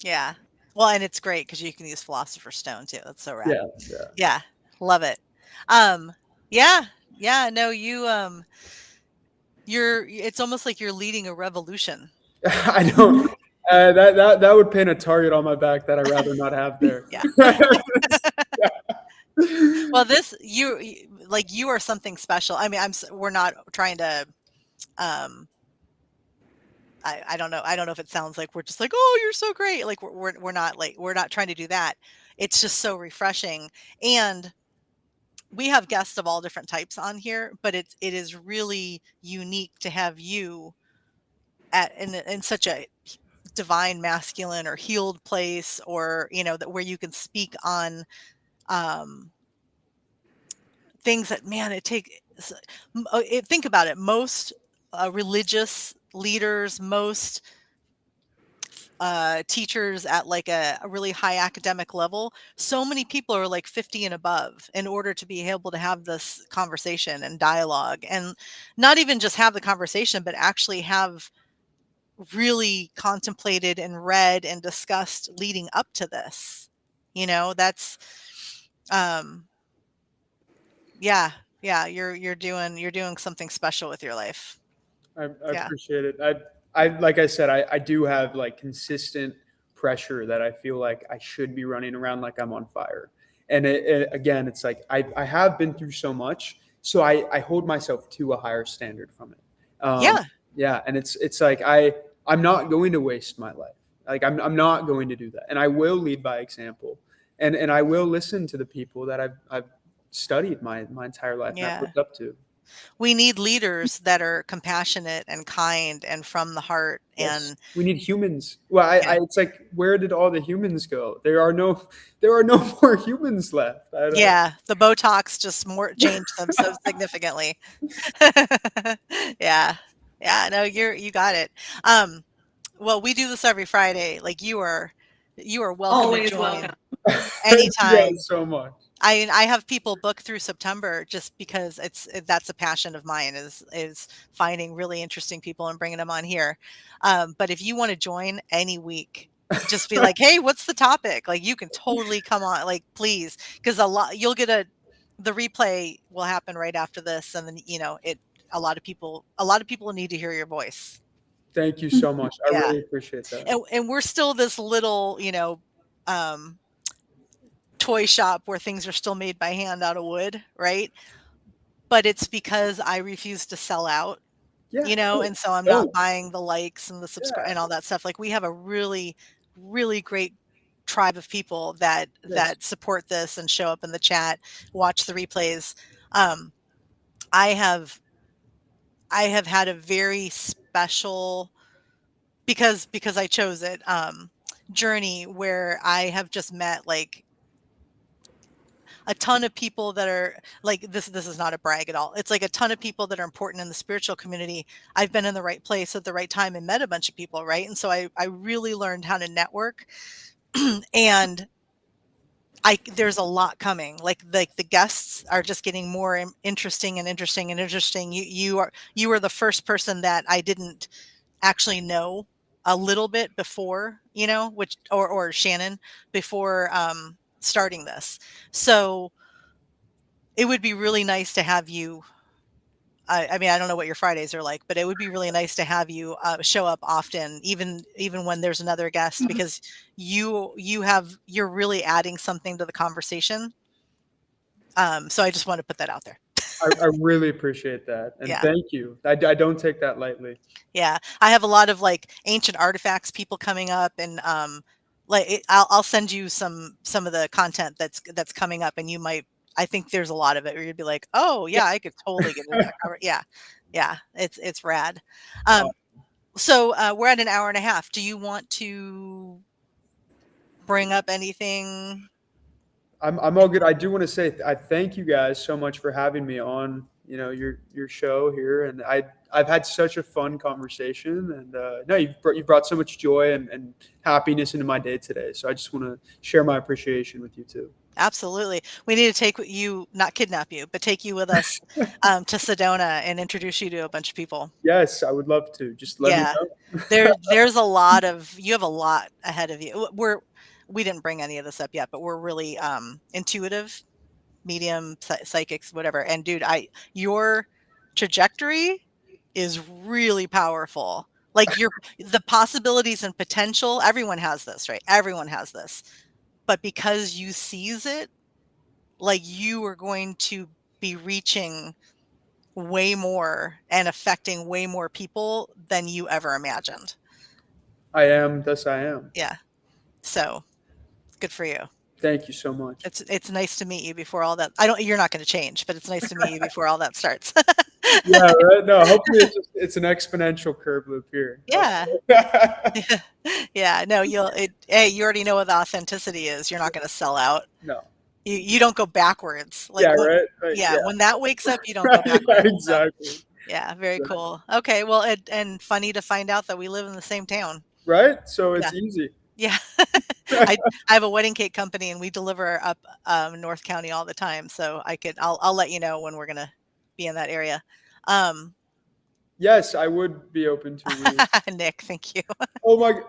Yeah. Well, and it's great because you can use Philosopher's Stone too. That's so rad. Yeah. Love it. Yeah. No, it's almost like you're leading a revolution. I don't. That would paint a target on my back that I'd rather not have there. Well, you are something special. I mean, we're not trying to. I don't know. I don't know if it sounds like we're just like, oh, you're so great. Like, we're not, like, we're not trying to do that. It's just so refreshing. And we have guests of all different types on here, but it is really unique to have you in such a divine masculine or healed place, or, you know, that where you can speak on things that, man, think about it. Most religious leaders, most teachers at like a really high academic level, so many people are like 50 and above in order to be able to have this conversation and dialogue, and not even just have the conversation, but actually have really contemplated and read and discussed leading up to this. You know, that's yeah. Yeah, you're doing something special with your life. I Yeah. appreciate it. I like I said, I do have like consistent pressure that I feel like I should be running around like I'm on fire. And again, it's like I have been through so much, so I hold myself to a higher standard from it. Yeah. Yeah, and it's like I'm not going to waste my life. Like I'm not going to do that, and I will lead by example, and I will listen to the people that I've studied my entire life and I've Yeah. looked up to. We need leaders that are compassionate and kind and from the heart Yes, and we need humans. Well, yeah. it's like, where did all the humans go? There are no more humans left. I don't. Yeah, the Botox just more changed them so significantly. Yeah. Yeah, no, you got it. Um, well, we do this every Friday. Like you are welcome to Always welcome. join Thank you anytime. guys so much. I have people booked through September just because that's a passion of mine is finding really interesting people and bringing them on here. But if you want to join any week, just be like, hey, what's the topic? Like you can totally come on, like please, because you'll get the replay will happen right after this, and then a lot of people need to hear your voice. Thank you so much. I Yeah, really appreciate that. and we're still this little um, toy shop where things are still made by hand out of wood, right? But it's because I refuse to sell out, Yeah. and so I'm not No. buying the likes and the subscribe Yeah. and all that stuff. Like we have a really, really great tribe of people that Yes. support this and show up in the chat, watch the replays. Um, I have I have had a very special because I chose it journey where I have just met like a ton of people that are like this is not a brag at all. It's like a ton of people that are important in the spiritual community. I've been in the right place at the right time and met a bunch of people, right? And so I really learned how to network and there's a lot coming. Like the guests are just getting more interesting and interesting and interesting. You are the first person that I didn't actually know a little bit before, which or Shannon before starting this. So it would be really nice to have you. I mean, I don't know what your Fridays are like, but it would be really nice to have you show up often, even when there's another guest, because you're really adding something to the conversation. So I just want to put that out there. I really appreciate that, and Yeah. thank you. I don't take that lightly. Yeah, I have a lot of like ancient artifacts people coming up, and I'll send you some of the content that's coming up, and you might. I think there's a lot of it where you'd be like, oh yeah, I could totally get into that cover. Yeah, yeah, it's rad. Wow. So we're at an hour and a half. Do you want to bring up anything? I'm all good. I do want to say I thank you guys so much for having me on, your show here, and I've had such a fun conversation, and no, you've brought so much joy and happiness into my day today. So I just want to share my appreciation with you too. Absolutely. We need to take you, not kidnap you, but take you with us to Sedona and introduce you to a bunch of people. Yes, I would love to. Just let me Yeah. know. There's you have a lot ahead of you. We didn't bring any of this up yet, but we're really intuitive, medium, psychics, whatever. And dude, your trajectory is really powerful. Like the possibilities and potential, everyone has this, right? Everyone has this. But because you seize it, like you are going to be reaching way more and affecting way more people than you ever imagined. I am. Thus I am. Yeah. So good for you. Thank you so much. It's nice to meet you before all that. You're not going to change, but it's nice to meet you before all that starts. Yeah, right. No, hopefully it's an exponential curve loop here. Yeah. Yeah. No, hey, you already know what the authenticity is. You're not going to sell out. No. You don't go backwards. Like, Yeah, right. yeah, when that wakes up, you don't go Yeah, backwards. exactly. So, yeah, very cool. Okay, well, and funny to find out that we live in the same town. Right? So it's easy. Yeah. I have a wedding cake company and we deliver up North County all the time. So I'll let you know when we're gonna be in that area. Yes, I would be open to Nick, thank you. Oh my!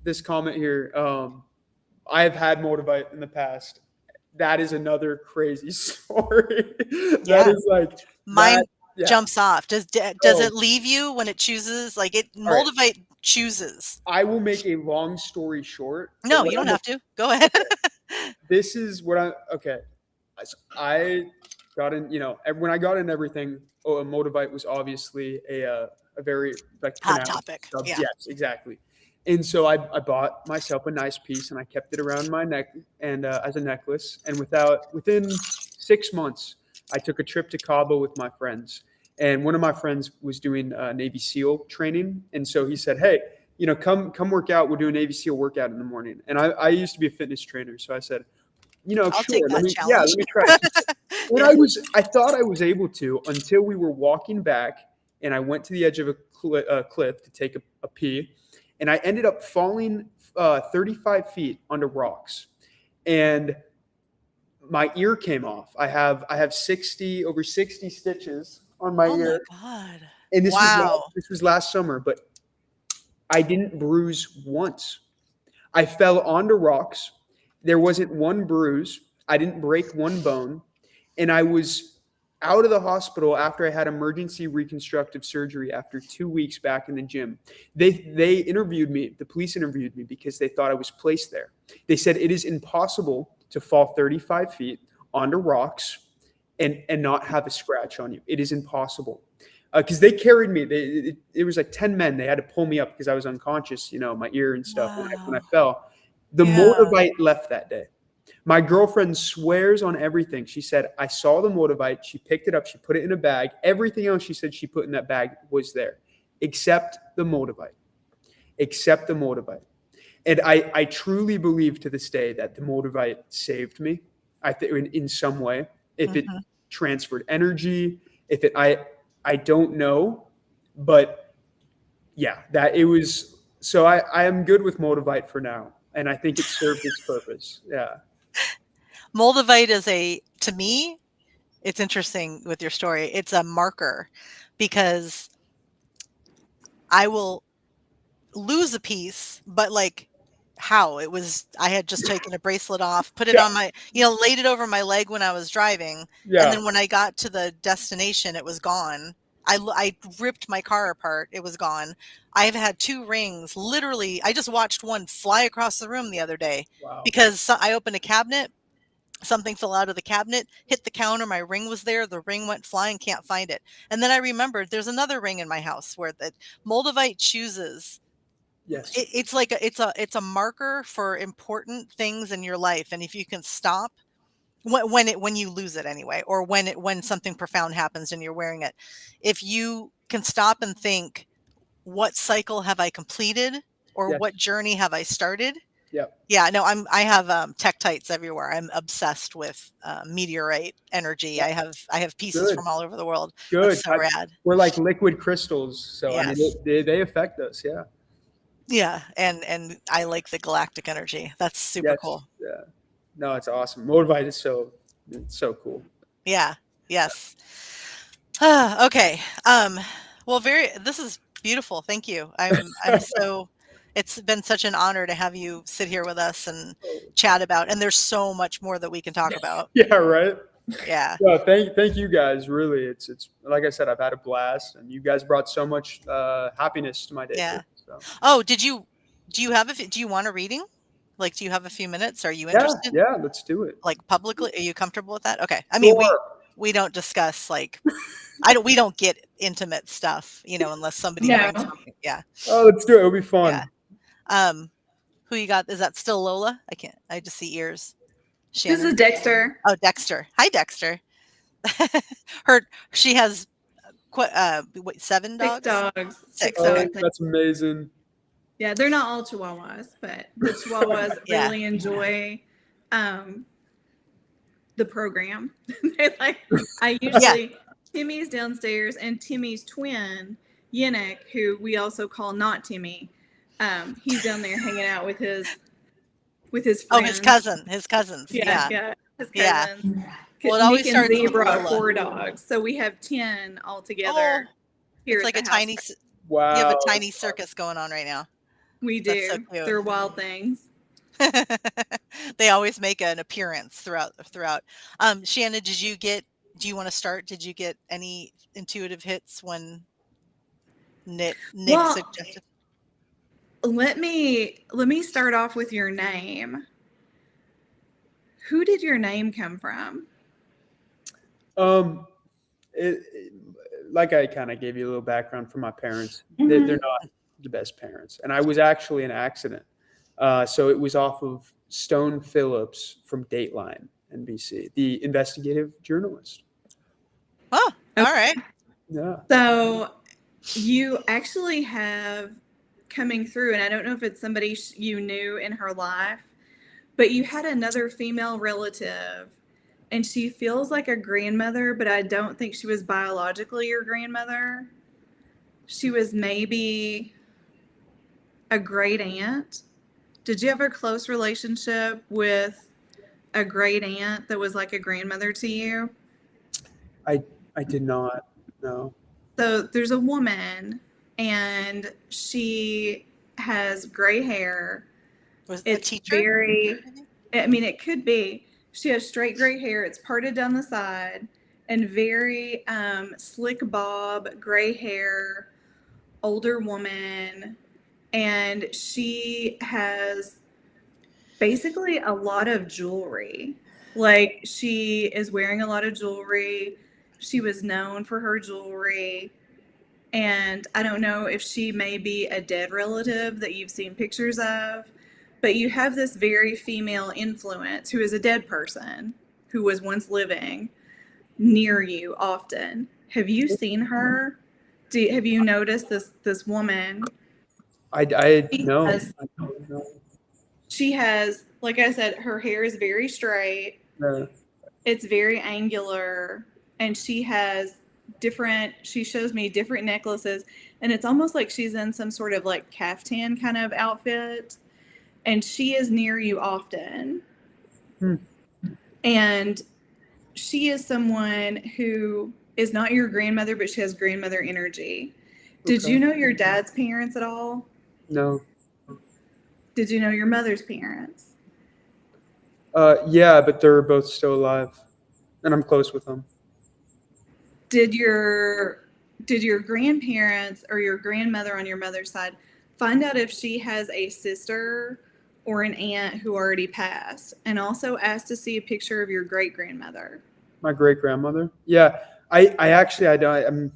This comment here. I have had Moldavite in the past. that is another crazy story. Yeah. That is like Mine that. Yeah. jumps off. Does Oh. it leave you when it chooses? Like it All right. Moldavite chooses. I will make a long story short. but No, what you don't I'm- have to. Go ahead. This is what okay. I got in, when I got in everything, a Moldavite was obviously a very like Hot pronounced topic. Yeah. Yes, exactly. And so I bought myself a nice piece and I kept it around my neck and as a necklace. And within 6 months, I took a trip to Cabo with my friends. And one of my friends was doing Navy SEAL training, and so he said, "Hey, come work out. We'll do a Navy SEAL workout in the morning." And I used to be a fitness trainer, so I said, I'll sure, take that let challenge. me try it. And I thought I was able to until we were walking back, and I went to the edge of a cliff to take a pee, and I ended up falling 35 feet onto rocks, and my ear came off. I have over 60 stitches on my Oh ear. my God. And Wow. this was last summer, but I didn't bruise once. I fell onto rocks. There wasn't one bruise. I didn't break one bone. And I was out of the hospital after I had emergency reconstructive surgery after 2 weeks back in the gym. They interviewed me. The police interviewed me because they thought I was placed there. They said it is impossible to fall 35 feet onto rocks and not have a scratch on you. It is impossible. Because they carried me. It was like 10 men. They had to pull me up because I was unconscious, my ear and stuff when I fell. The Moldavite left that day. My girlfriend swears on everything. She said, I saw the Moldavite. She picked it up. She put it in a bag. Everything else she said she put in that bag was there, except the Moldavite. Except the Moldavite. And I truly believe to this day that the Moldavite saved me. I think in some way, if it transferred energy, if it, I don't know, but yeah, that it was. So I am good with Moldavite for now, and I think it served its purpose. Yeah. Moldavite is to me, it's interesting with your story. It's a marker because I will lose a piece, but like how I had just taken a bracelet off, put it on my, laid it over my leg when I was driving. Yeah. And then when I got to the destination, it was gone. I ripped my car apart. It was gone. I've had 2 rings. Literally, I just watched one fly across the room the other day. Wow. Because I opened a cabinet. Something fell out of the cabinet, hit the counter. My ring was there. The ring went flying. Can't find it. And then I remembered there's another ring in my house where the Moldavite chooses. Yes. It's like it's a marker for important things in your life. And if you can stop when you lose it anyway, or when something profound happens and you're wearing it, if you can stop and think, what cycle have I completed, or what journey have I started? Yep. Yeah, no, I have tektites everywhere. I'm obsessed with meteorite energy. I have pieces from all over the world. Good. That's so rad. We're like liquid crystals, so Yes. I mean they affect us. Yeah. Yeah, and I like the galactic energy. That's super cool. Yeah. No, it's awesome. Moldavite is so cool. Yeah. Yes. Okay. Well, this is beautiful. Thank you. I'm so. It's been such an honor to have you sit here with us and chat about. And there's so much more that we can talk about. Yeah. Right. Yeah. No, thank you guys. Really, it's like I said, I've had a blast, and you guys brought so much happiness to my day. Yeah. So. Oh, do you want a reading? Like, do you have a few minutes? Are you interested? Yeah, let's do it. Like publicly, are you comfortable with that? Okay. I mean, we don't discuss like, we don't get intimate stuff, unless somebody brings something. Yeah. Oh, let's do it. It'll be fun. Yeah. Who you got? Is that still Lola? I just see ears. Shannon. This is Dexter. Oh, Dexter. Hi, Dexter. She has 7 dogs? 6 dogs. 6. Okay. That's amazing. Yeah, they're not all Chihuahuas, but the Chihuahuas really enjoy the program. I usually, Timmy's downstairs, and Timmy's twin, Yannick, who we also call not Timmy, he's down there hanging out with his friends. Oh, his cousins. Yeah, his cousins. Well, it always starts with Zebra 4 dogs, so we have 10 all together. Here it's like a tiny. Wow. You have a tiny circus going on right now. We do. So they're wild things. They always make an appearance throughout. Shannon, do you want to start? Did you get any intuitive hits when Nick Well, suggested? let me start off with your name. Who did your name come from? Um, like I kind of gave you a little background from my parents. They're Mhm. not the best parents, and I was actually in an accident. So it was off of Stone Phillips from Dateline NBC, the investigative journalist. Oh, all right. Yeah. So you actually have coming through, and I don't know if it's somebody you knew in her life, but you had another female relative, and she feels like a grandmother, but I don't think she was biologically your grandmother. She was maybe a great aunt. Did you have a close relationship with a great aunt that was like a grandmother to you? I did not know. So there's a woman, and she has gray hair. Was a It's teacher? very, Maybe? I mean, it could be. She has straight gray hair. It's parted down the side and very slick bob, gray hair, older woman. And she has basically a lot of jewelry. Like, she is wearing a lot of jewelry. She was known for her jewelry. And I don't know if she may be a dead relative that you've seen pictures of, but you have this very female influence who is a dead person who was once living near you often. Have you seen her? Have you noticed this woman? I She no. has, I don't know. she has, like I said, her hair is very straight. Uh, It's very angular, and she shows me different necklaces, and it's almost like she's in some sort of like caftan kind of outfit, and she is near you often. hmm, And she is someone who is not your grandmother, but she has grandmother energy. Did okay. you know your dad's parents at all? No. Did you know your mother's parents? Yeah, but they're both still alive, and I'm close with them. did your did your grandparents or your grandmother on your mother's side find out if she has a sister or an aunt who already passed, and also ask to see a picture of your great grandmother? My great grandmother. Yeah, I actually I don't. I'm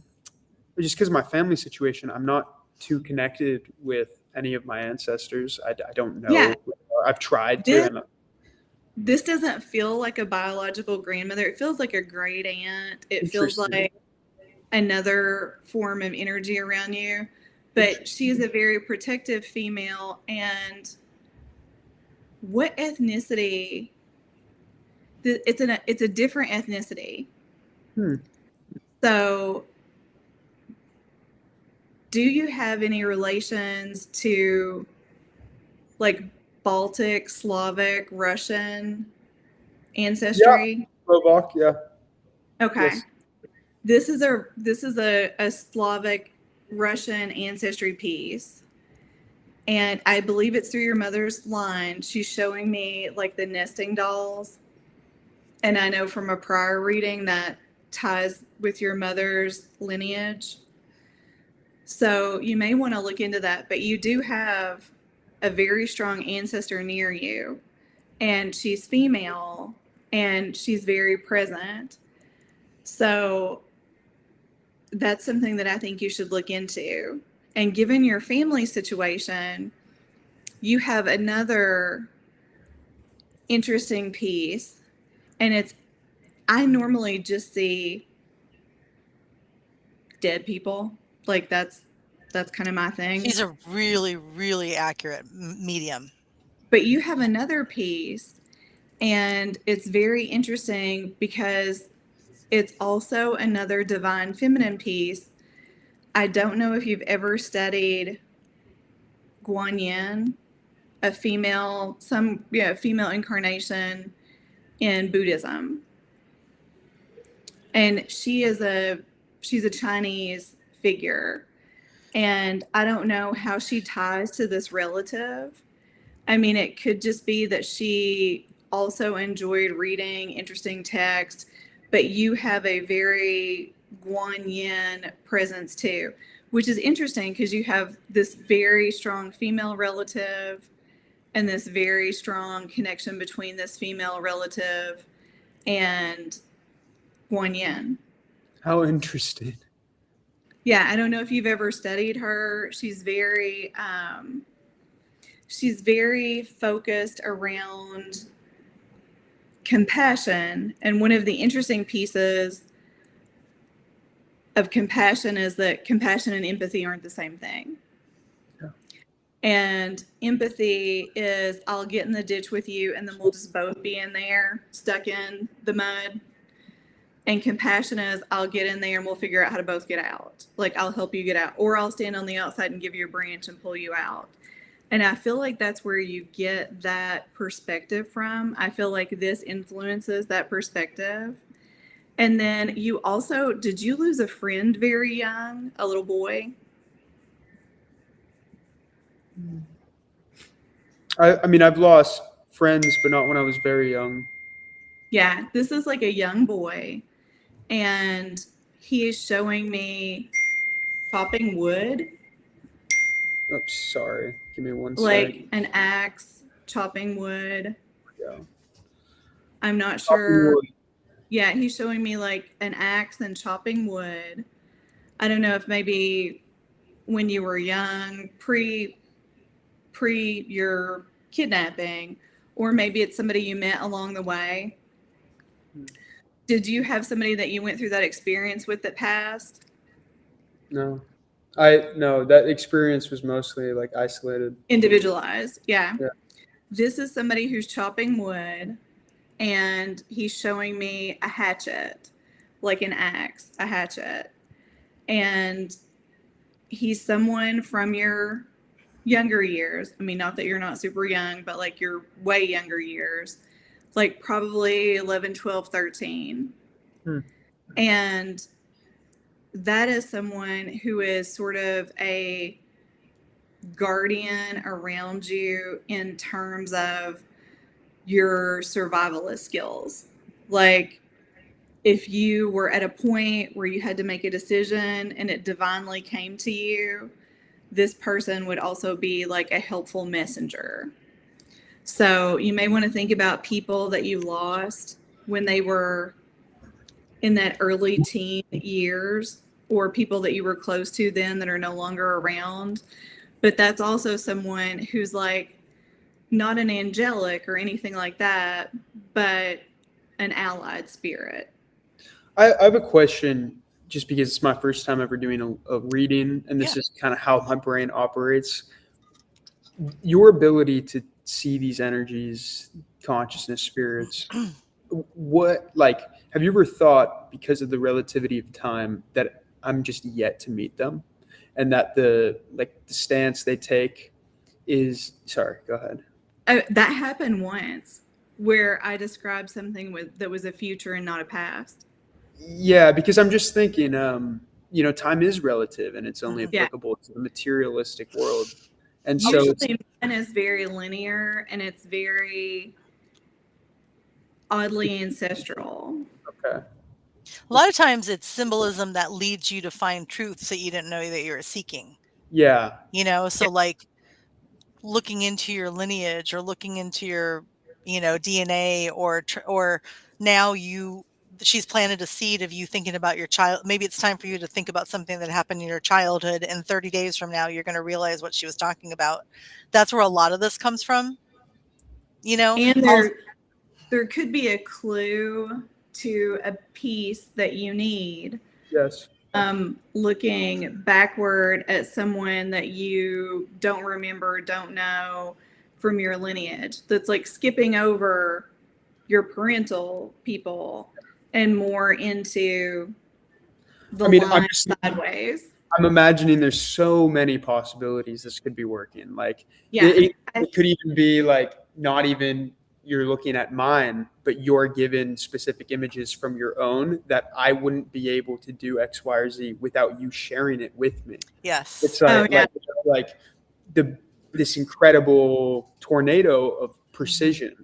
just because of my family situation. I'm not too connected with any of my ancestors. I don't Yeah, know. I've tried to, this and this doesn't feel like a biological grandmother. It feels like a great aunt. It feels interesting. like another form of energy around you. But Interesting. she is a very protective female. And what ethnicity? It's a different ethnicity. Hmm. So, do you have any relations to like Baltic, Slavic, Russian Yeah, ancestry? Slovak. Yeah. Okay. Yes. This is a Slavic Russian ancestry piece. And I believe it's through your mother's line. She's showing me like the nesting dolls. And I know from a prior reading that ties with your mother's lineage. So you may want to look into that, but you do have a very strong ancestor near you, and she's female and she's very present. So that's something that I think you should look into. And given your family situation, you have another interesting piece, and I normally just see dead people. Like, that's kind of my thing. She's a really, really accurate medium. But you have another piece, and it's very interesting because it's also another divine feminine piece. I don't know if you've ever studied Guan Yin, female incarnation in Buddhism. And she's a Chinese figure. And I don't know how she ties to this relative. I mean, it could just be that she also enjoyed reading interesting text, but you have a very Guan Yin presence too, which is interesting because you have this very strong female relative and this very strong connection between this female relative and Guan Yin. How interesting. Yeah, I don't know if you've ever studied her. She's very focused around compassion. And one of the interesting pieces of compassion is that compassion and empathy aren't the same thing. Yeah. And empathy is, I'll get in the ditch with you and then we'll just both be in there stuck in the mud. And compassion is, I'll get in there and we'll figure out how to both get out. Like, I'll help you get out, or I'll stand on the outside and give you a branch and pull you out. And I feel like that's where you get that perspective from. I feel like this influences that perspective. And then you also, did you lose a friend very young, a little boy? I mean, I've lost friends, but not when I was very young. Yeah, this is like a young boy. And he is showing me chopping wood. Oops, sorry. Give me one Like second. an axe, chopping wood. Yeah. I'm not sure. Yeah, he's showing me like an axe and chopping wood. I don't know if maybe when you were young, pre your kidnapping, or maybe it's somebody you met along the way. Did you have somebody that you went through that experience with that passed? No. That experience was mostly like isolated. Individualized, yeah. Yeah. This is somebody who's chopping wood, and he's showing me a hatchet, like an axe, a hatchet. And he's someone from your younger years. I mean, not that you're not super young, but like your way younger years, like probably 11, 12, 13. And that is someone who is sort of a guardian around you in terms of your survivalist skills. Like, if you were at a point where you had to make a decision and it divinely came to you, this person would also be like a helpful messenger. So you may want to think about people that you lost when they were in that early teen years, or people that you were close to then that are no longer around. But that's also someone who's like not an angelic or anything like that, but an allied spirit. I have a question, just because it's my first time ever doing a reading, and this is kind of how my brain operates. Your ability to see these energies, consciousnness, spirits, have you ever thought, because of the relativity of time, that I'm just yet to meet them, and that the stance they take is, sorry, go ahead. That happened once, where I described something that was a future and not a past. Yeah, because I'm just thinking, time is relative and it's only applicable to the materialistic world. And usually mine is very linear and it's very oddly ancestral. Okay. A lot of times it's symbolism that leads you to find truths that you didn't know that you were seeking. Yeah. So like looking into your lineage or looking into your, DNA, or now she's planted a seed of you thinking about your child. Maybe it's time for you to think about something that happened in your childhood, and 30 days from now, you're going to realize what she was talking about. That's where a lot of this comes from, And there could be a clue to a piece that you need. Yes. Looking backward at someone that you don't remember, don't know from your lineage, that's like skipping over your parental people and more into the line sideways. I'm imagining there's so many possibilities this could be working. Like, it could even be like not even you're looking at mine, but you're given specific images from your own that I wouldn't be able to do X, Y, or Z without you sharing it with me. Yes. It's like this incredible tornado of precision.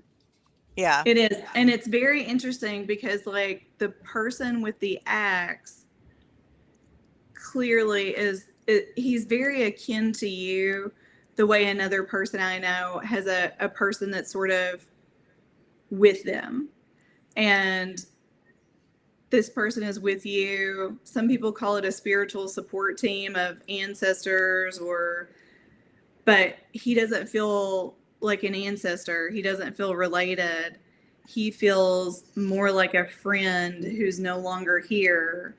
Yeah. It is. And it's very interesting because like the person with the axe clearly he's very akin to you the way another person I know has a person that's sort of with them. And this person is with you. Some people call it a spiritual support team of ancestors but he doesn't feel like an ancestor. He doesn't feel related. He feels more like a friend who's no longer here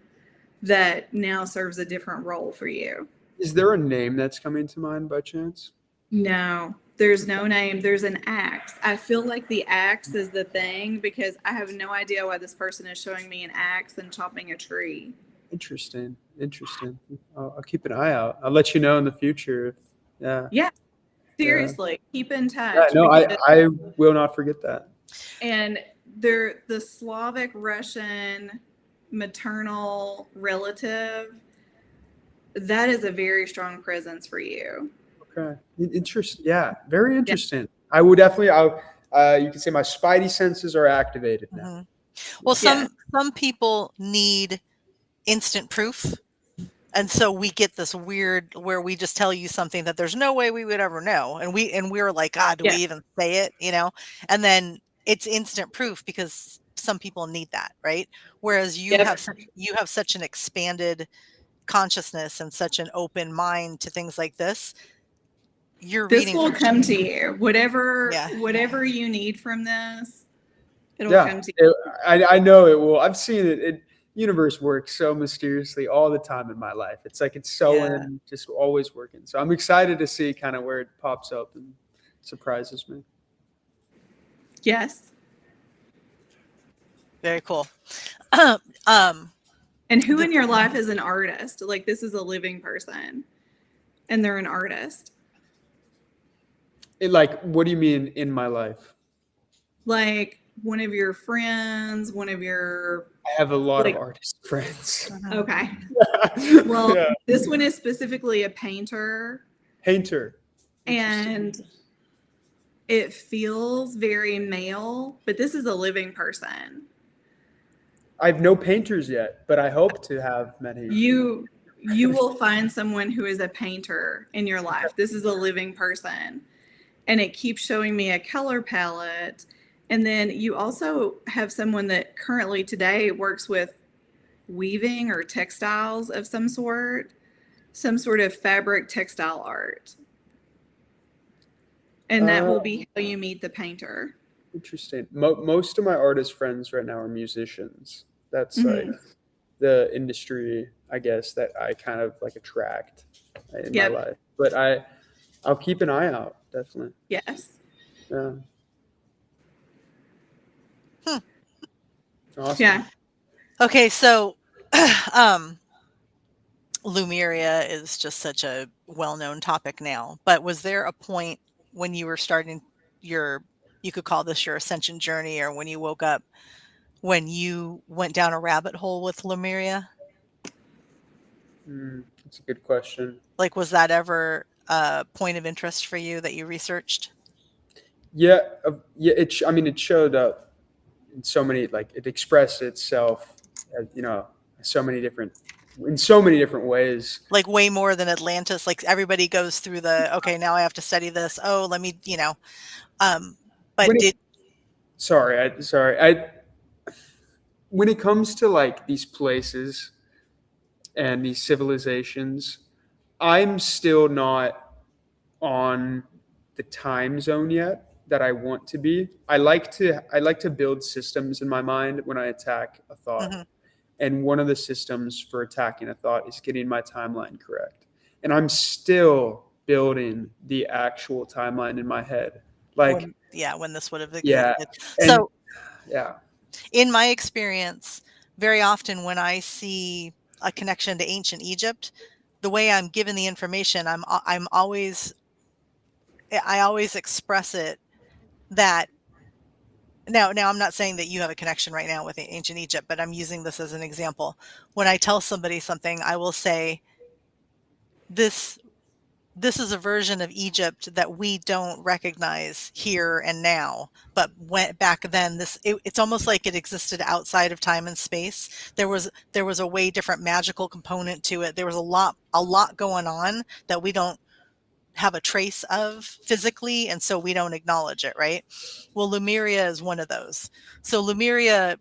that now serves a different role for you. Is there a name that's coming to mind by chance? No, there's no name. There's an axe. I feel like the axe is the thing because I have no idea why this person is showing me an axe and chopping a tree. Interesting. I'll keep an eye out. I'll let you know in the future. Yeah. Seriously, keep in touch. Yeah, no, I will not forget that. And they're the Slavic Russian maternal relative. That is a very strong presence for you. Okay. Interesting. Yeah. Very interesting. Yeah. I would definitely, you can say my spidey senses are activated now. Mm-hmm. Well, some people need instant proof. And so we get this weird where we just tell you something that there's no way we would ever know. And we're like, God, do we even say it? You know? And then it's instant proof because some people need that, right? Whereas you have such an expanded consciousness and such an open mind to things like this. This will come to you. Whatever you need from this, it'll come to you. I know it will. I've seen it. Universe works so mysteriously all the time in my life. It's like it's so just always working. So I'm excited to see kind of where it pops up and surprises me. Yes. Very cool. And who in your life is an artist? Like this is a living person and they're an artist. What do you mean in my life? Like one of your friends, one of your... I have a lot of artist friends. Okay. Well, this one is specifically a painter. And it feels very male, but this is a living person. I have no painters yet, but I hope to have many. You will find someone who is a painter in your life. This is a living person. And it keeps showing me a color palette. And then you also have someone that currently today works with weaving or textiles of some sort of fabric textile art. And that will be how you meet the painter. Interesting. Most of my artist friends right now are musicians. That's like the industry, I guess, that I kind of like attract in my life. But I'll keep an eye out, definitely. Yes. Yeah. Awesome. Yeah. Okay, so Lemuria is just such a well-known topic now. But was there a point when you were starting you could call this your ascension journey, or when you woke up, when you went down a rabbit hole with Lemuria? That's a good question. Like, was that ever a point of interest for you that you researched? Yeah. It showed up in so many, it expressed itself, in so many different ways. Like way more than Atlantis. Like everybody goes through okay, now I have to study this. Oh, let me, but when it comes to like these places and these civilizations, I'm still not on the time zone yet that I want to be. I like to build systems in my mind when I attack a thought. Mm-hmm. And one of the systems for attacking a thought is getting my timeline correct. And I'm still building the actual timeline in my head. When this would have existed. Yeah. In my experience, very often when I see a connection to ancient Egypt, the way I'm given the information, I always express it that now I'm not saying that you have a connection right now with ancient Egypt, but I'm using this as an example. When I tell somebody something, I will say this this is a version of Egypt that we don't recognize here and now, but back then, it's almost like it existed outside of time and space. There was a way different magical component to it. There was a lot going on that we don't have a trace of physically, and so we don't acknowledge it, right? Well, Lemuria is one of those. So Lemuria,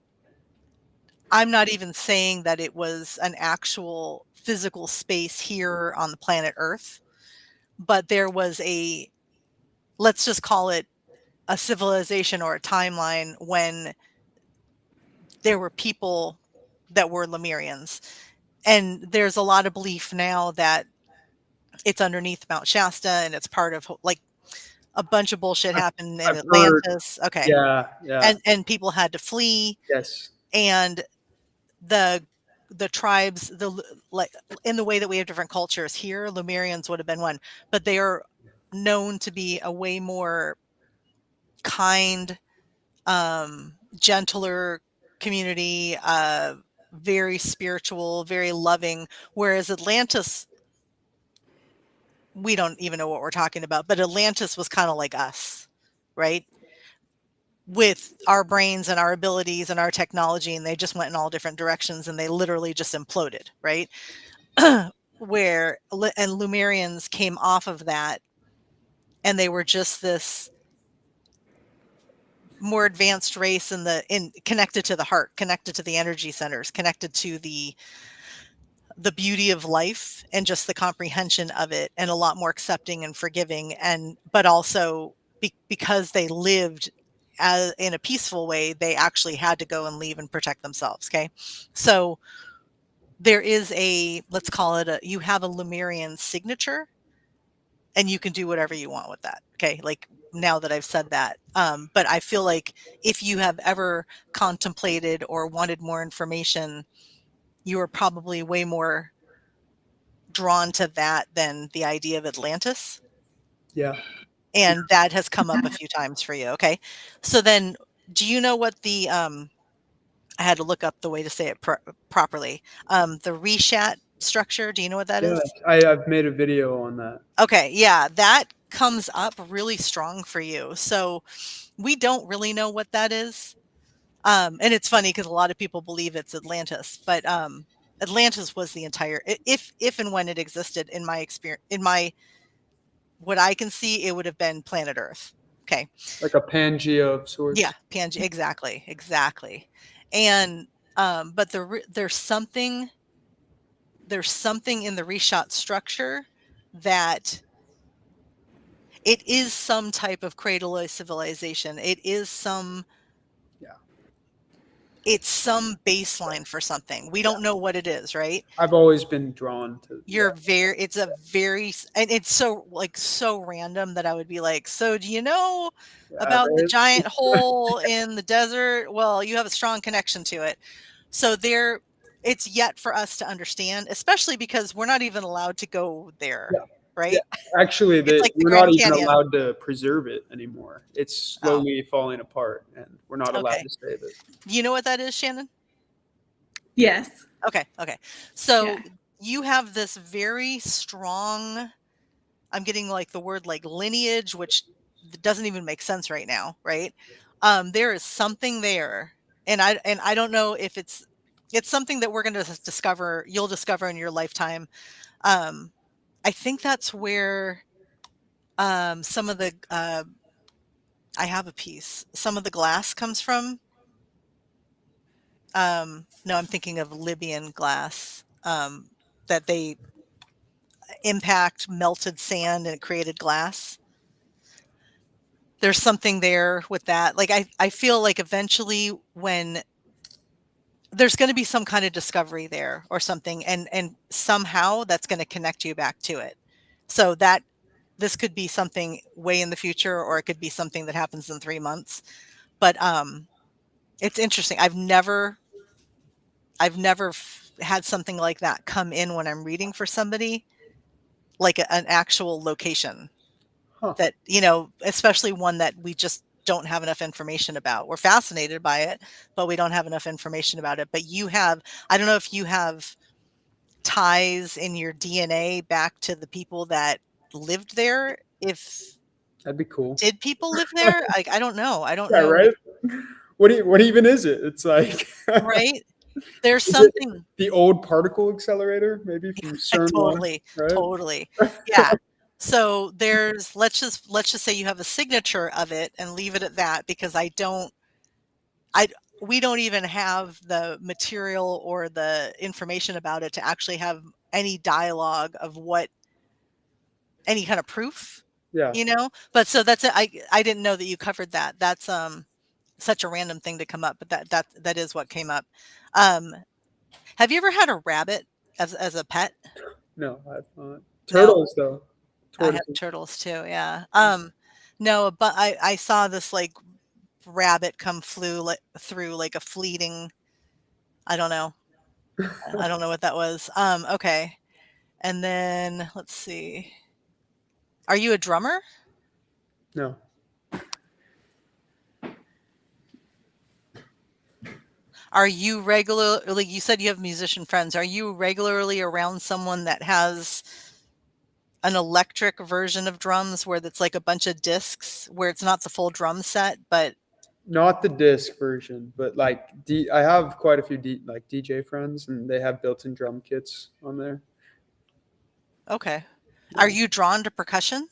I'm not even saying that it was an actual physical space here on the planet Earth, but there was let's just call it a civilization or a timeline when there were people that were Lemurians. And there's a lot of belief now that it's underneath Mount Shasta and it's part of like a bunch of bullshit happened in I've heard. Atlantis. Okay. Yeah, yeah. And people had to flee, Yes. and the tribes, like in the way that we have different cultures here, Lemurians would have been one, but they are known to be a way more kind, gentler community, very spiritual, very loving, whereas Atlantis, we don't even know what we're talking about, but Atlantis was kind of like us, right? With our brains and our abilities and our technology, and they just went in all different directions and they literally just imploded, right? And Lemurians came off of that, and they were just this more advanced race connected to the heart, connected to the energy centers, connected to the beauty of life and just the comprehension of it, and a lot more accepting and forgiving, but also because they lived in a peaceful way, they actually had to go and leave and protect themselves. Okay. So there is let's call it you have a Lemurian signature, and you can do whatever you want with that. Okay. Like, now that I've said that. But I feel like if you have ever contemplated or wanted more information, you are probably way more drawn to that than the idea of Atlantis. Yeah. And that has come up a few times for you. Okay. So then, do you know what I had to look up the way to say it properly. The Reshat structure. Do you know what that is? I've made a video on that. Okay. Yeah. That comes up really strong for you. So we don't really know what that is. And it's funny because a lot of people believe it's Atlantis, but Atlantis was the entire, if and when it existed, in my experience, what I can see, it would have been planet Earth. Okay. Like a Pangea of sorts. Yeah. Pangea. Exactly. And, but there's something in the Reshat structure that it is some type of cradle civilization. It is it's some baseline for something. We don't know what it is, right? I've always been drawn to. It's and it's so random that I would be like, so do you know about the giant hole in the desert? Well, you have a strong connection to it. So it's yet for us to understand, especially because we're not even allowed to go there. Yeah. Right? Yeah. Actually, like we're not even allowed to preserve it anymore. It's slowly falling apart, and we're not allowed to save it. You know what that is, Shannon? Yes. Okay. So you have this very strong, I'm getting like the word like lineage, which doesn't even make sense right now, right? There is something there, and I don't know if it's something that we're going to you'll discover in your lifetime. I think that's where some of the I have a piece. Some of the glass comes from. No, I'm thinking of Libyan glass that they impact melted sand and created glass. There's something there with that. Like I feel like eventually when there's going to be some kind of discovery there or something, and somehow that's going to connect you back to it. So that this could be something way in the future, or it could be something that happens in 3 months. But it's interesting. I've never had something like that come in when I'm reading for somebody, like an actual location that, especially one that we just don't have enough information about. We're fascinated by it, but we don't have enough information about it. But I don't know if you have ties in your DNA back to the people that lived there. If That'd be cool. did people live there? Like, I don't know. I don't Yeah, know. right. What even is it? It's like Right? There's is it something. the old particle accelerator, maybe from CERN one, Totally, right? totally. Yeah. So there's let's just say you have a signature of it and leave it at that, because we don't even have the material or the information about it to actually have any dialogue of what any kind of proof, Yeah. But so that's it. I didn't know that you covered that. That's such a random thing to come up, but that is what came up. Have you ever had a rabbit as a pet? No, I've not. No. Turtles though. I have Tortoises. turtles too, yeah. No, but I saw this like rabbit come through like a fleeting, I don't know. I don't know what that was. Okay. And then let's see. Are you a drummer? No. Are you regularly, you said you have musician friends. Are you regularly around someone that has an electric version of drums where it's like a bunch of discs where it's not the full drum set, but Not the disc version, but like I have quite a few like DJ friends, and they have built-in drum kits on there. okay. Are you drawn to percussion?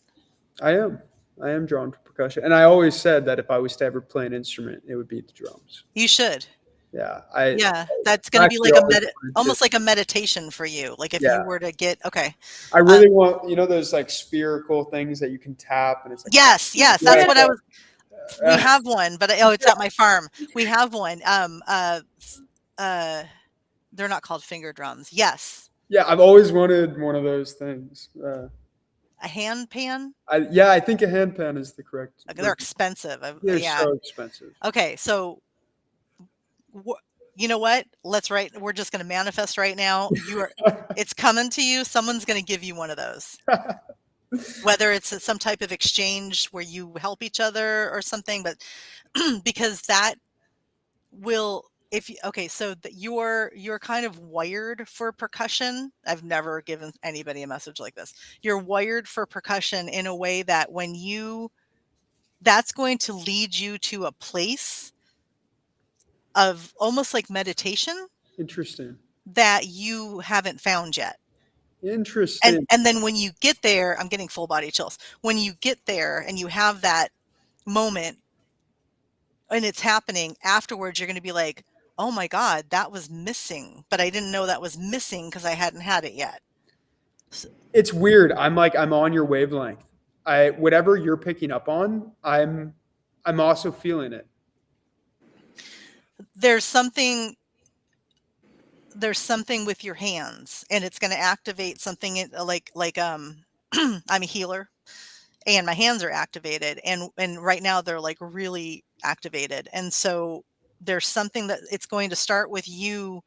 I am drawn to percussion, and I always said that if I was to ever play an instrument, it would be the drums. You should. Yeah, Yeah, that's going to be actually like always wanted almost to. like a meditation for you. Like if Yeah, you were to get, okay. I really want, those like spherical things that you can tap, and it's like Yes, yeah, that's what I was. We uh, have one, but it's at my farm. We have one. They're not called finger drums. Yes, yeah. I've always wanted one of those things. a hand pan. I think a handpan is the correct. They're expensive. They're Yeah. so expensive. Okay, so you know what? We're just going to manifest right now. It's coming to you. Someone's going to give you one of those. Whether it's some type of exchange where you help each other or something, but because that will, so that you're kind of wired for percussion. I've never given anybody a message like this. You're wired for percussion in a way that that's going to lead you to a place of almost like meditation Interesting. that you haven't found yet. Interesting. And then when you get there, I'm getting full body chills. When you get there and you have that moment and it's happening afterwards, you're going to be like, oh my God, that was missing. But I didn't know that was missing because I hadn't had it yet. It's weird. I'm on your wavelength. Whatever you're picking up on, I'm also feeling it. There's something with your hands, and it's going to activate something like I'm a healer and my hands are activated, and right now they're like really activated. And so there's something that it's going to start with you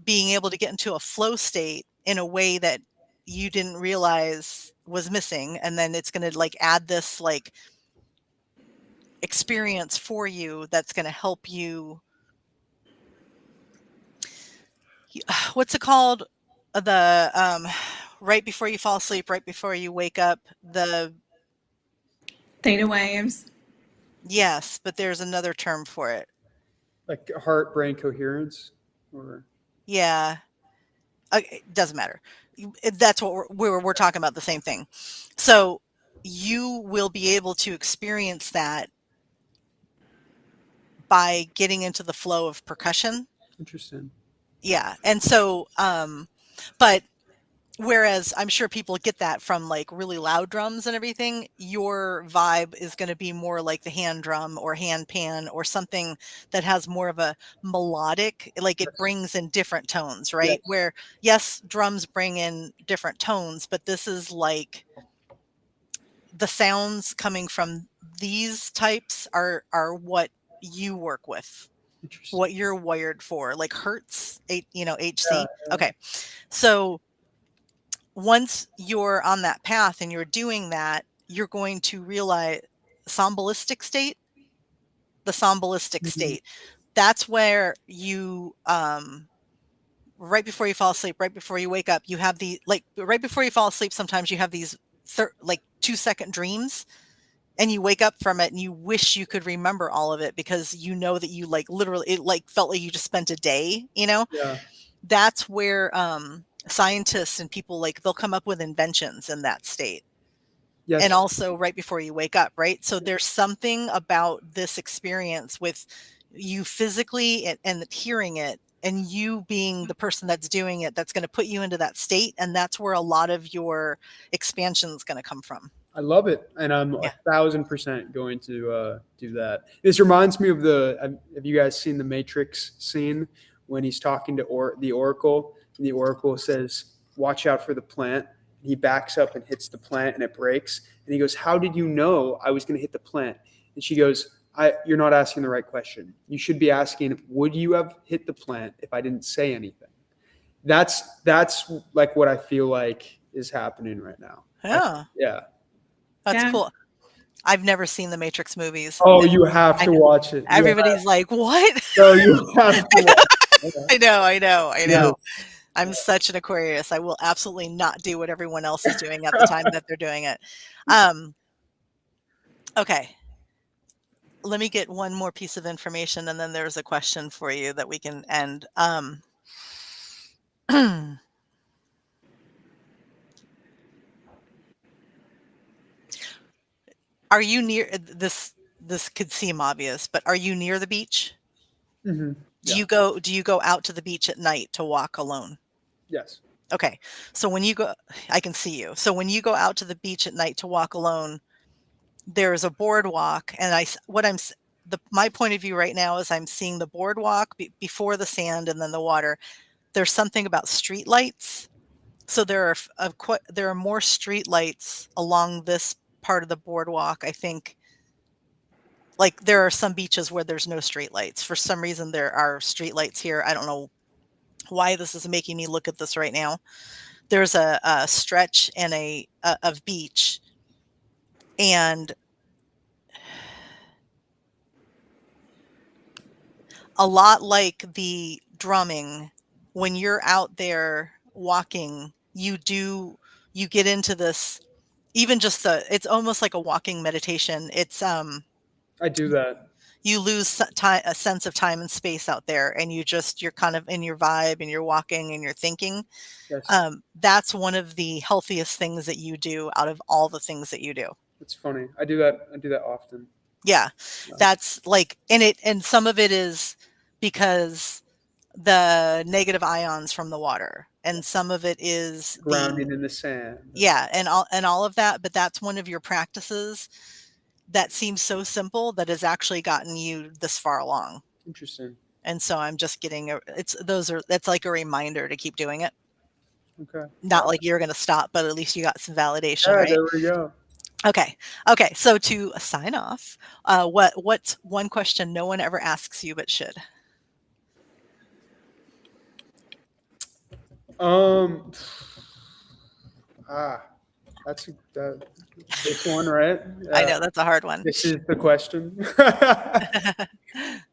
being able to get into a flow state in a way that you didn't realize was missing. And then it's going to like add this like experience for you that's going to help you. What's it called? The right before you fall asleep, right before you wake up, the theta waves. Yes, but there's another term for it. Like heart brain coherence, or yeah, it doesn't matter. That's what we're talking about, the same thing. So you will be able to experience that by getting into the flow of percussion. Interesting. Yeah, and so but whereas I'm sure people get that from like really loud drums and everything, your vibe is going to be more like the hand drum or hand pan or something that has more of a melodic, like it brings in different tones, right? Yes. Where yes, drums bring in different tones, but this is like the sounds coming from these types are what you work with, what you're wired for, like hertz, HC. Yeah. Okay, so once you're on that path and you're doing that, you're going to realize the somnambulistic state. That's where you, right before you fall asleep, right before you wake up, you have right before you fall asleep, sometimes you have these like 2-second dreams, and you wake up from it and you wish you could remember all of it because you know that you like literally it like felt like you just spent a day, Yeah. that's where scientists and people like they'll come up with inventions in that state. Yes. And also right before you wake up, right? So there's something about this experience with you physically and hearing it and you being the person that's doing it that's going to put you into that state, and that's where a lot of your expansion is going to come from. I love it, and I'm Yeah. 1,000% going to do that. This reminds me of have you guys seen the Matrix scene when he's talking to the Oracle, and the Oracle says, "Watch out for the plant." He backs up and hits the plant, and it breaks. And he goes, "How did you know I was going to hit the plant?" And she goes, "You're not asking the right question. You should be asking, would you have hit the plant if I didn't say anything?" That's like what I feel like is happening right now. Yeah. Yeah. That's Yeah. cool. I've never seen the Matrix movies. Oh, you have to know. watch it. Everybody's like, what? No, you have to watch it. I know. Yes. I'm such an Aquarius. I will absolutely not do what everyone else is doing at the time that they're doing it. Okay. Let me get one more piece of information, and then there's a question for you that we can end. Are you near this? This could seem obvious, but are you near the beach? Mm-hmm. Do you go out to the beach at night to walk alone? Yes. Okay. So when you go, I can see you. So when you go out to the beach at night to walk alone, there's a boardwalk, and my point of view right now is I'm seeing the boardwalk before the sand and then the water. There's something about street lights. So there are more street lights along this part of the boardwalk. I think like there are some beaches where there's no street lights. For some reason there are street lights here. I don't know why this is making me look at this right now. There's a stretch and of beach, and a lot like the drumming, when you're out there walking, you get into this, even just it's almost like a walking meditation. It's I do that. you lose a sense of time and space out there, and you're kind of in your vibe, and you're walking and you're thinking. Yes. That's one of the healthiest things that you do out of all the things that you do. It's funny. I do that often. Yeah. That's like, and some of it is because the negative ions from the water, and some of it is Grounding in the sand. Yeah, and all of that, but that's one of your practices that seems so simple that has actually gotten you this far along. Interesting. And so I'm just getting that's like a reminder to keep doing it. Okay. Not like you're going to stop, but at least you got some validation, Yeah, right? there we go. Okay. So to sign off, what's one question no one ever asks you but should? That's this one, right? I know that's a hard one. This is the question.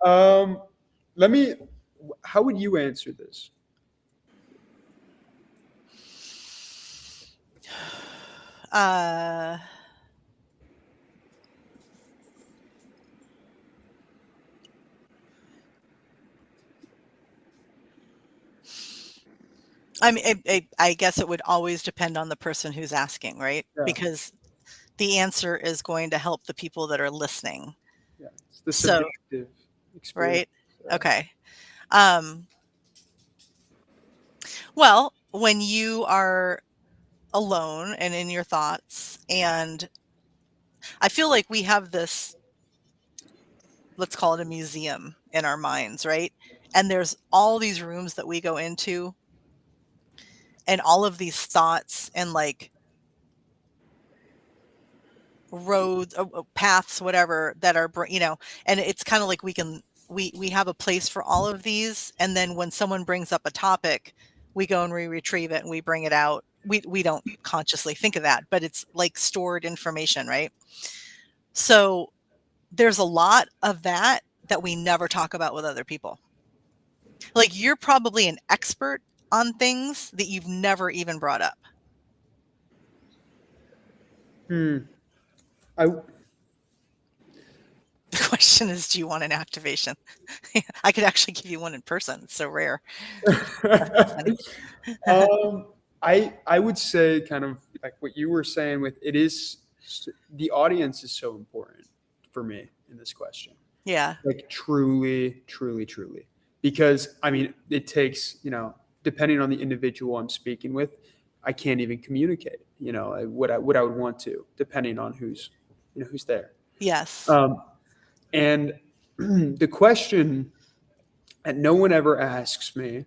How would you answer this? I mean, I guess it would always depend on the person who's asking, right? Yeah. Because the answer is going to help the people that are listening. Yeah, it's the subjective experience. Right? Yeah. Okay. Well, when you are alone and in your thoughts, and I feel like we have this, let's call it a museum in our minds, right? And there's all these rooms that we go into, and all of these thoughts and like roads, paths, whatever, that are, and it's kind of like we have a place for all of these. And then when someone brings up a topic, we go and we retrieve it and we bring it out. We don't consciously think of that, but it's like stored information, right? So there's a lot of that we never talk about with other people. Like you're probably an expert on things that you've never even brought up. I The question is, do you want an activation? I could actually give you one in person. It's so rare. That's funny. I would say kind of like what you were saying with it is the audience is so important for me in this question. Yeah. Like truly, truly, truly. Because I mean, it takes, depending on the individual I'm speaking with, I can't even communicate, what I would want to, depending on who's there. Yes. And the question that no one ever asks me,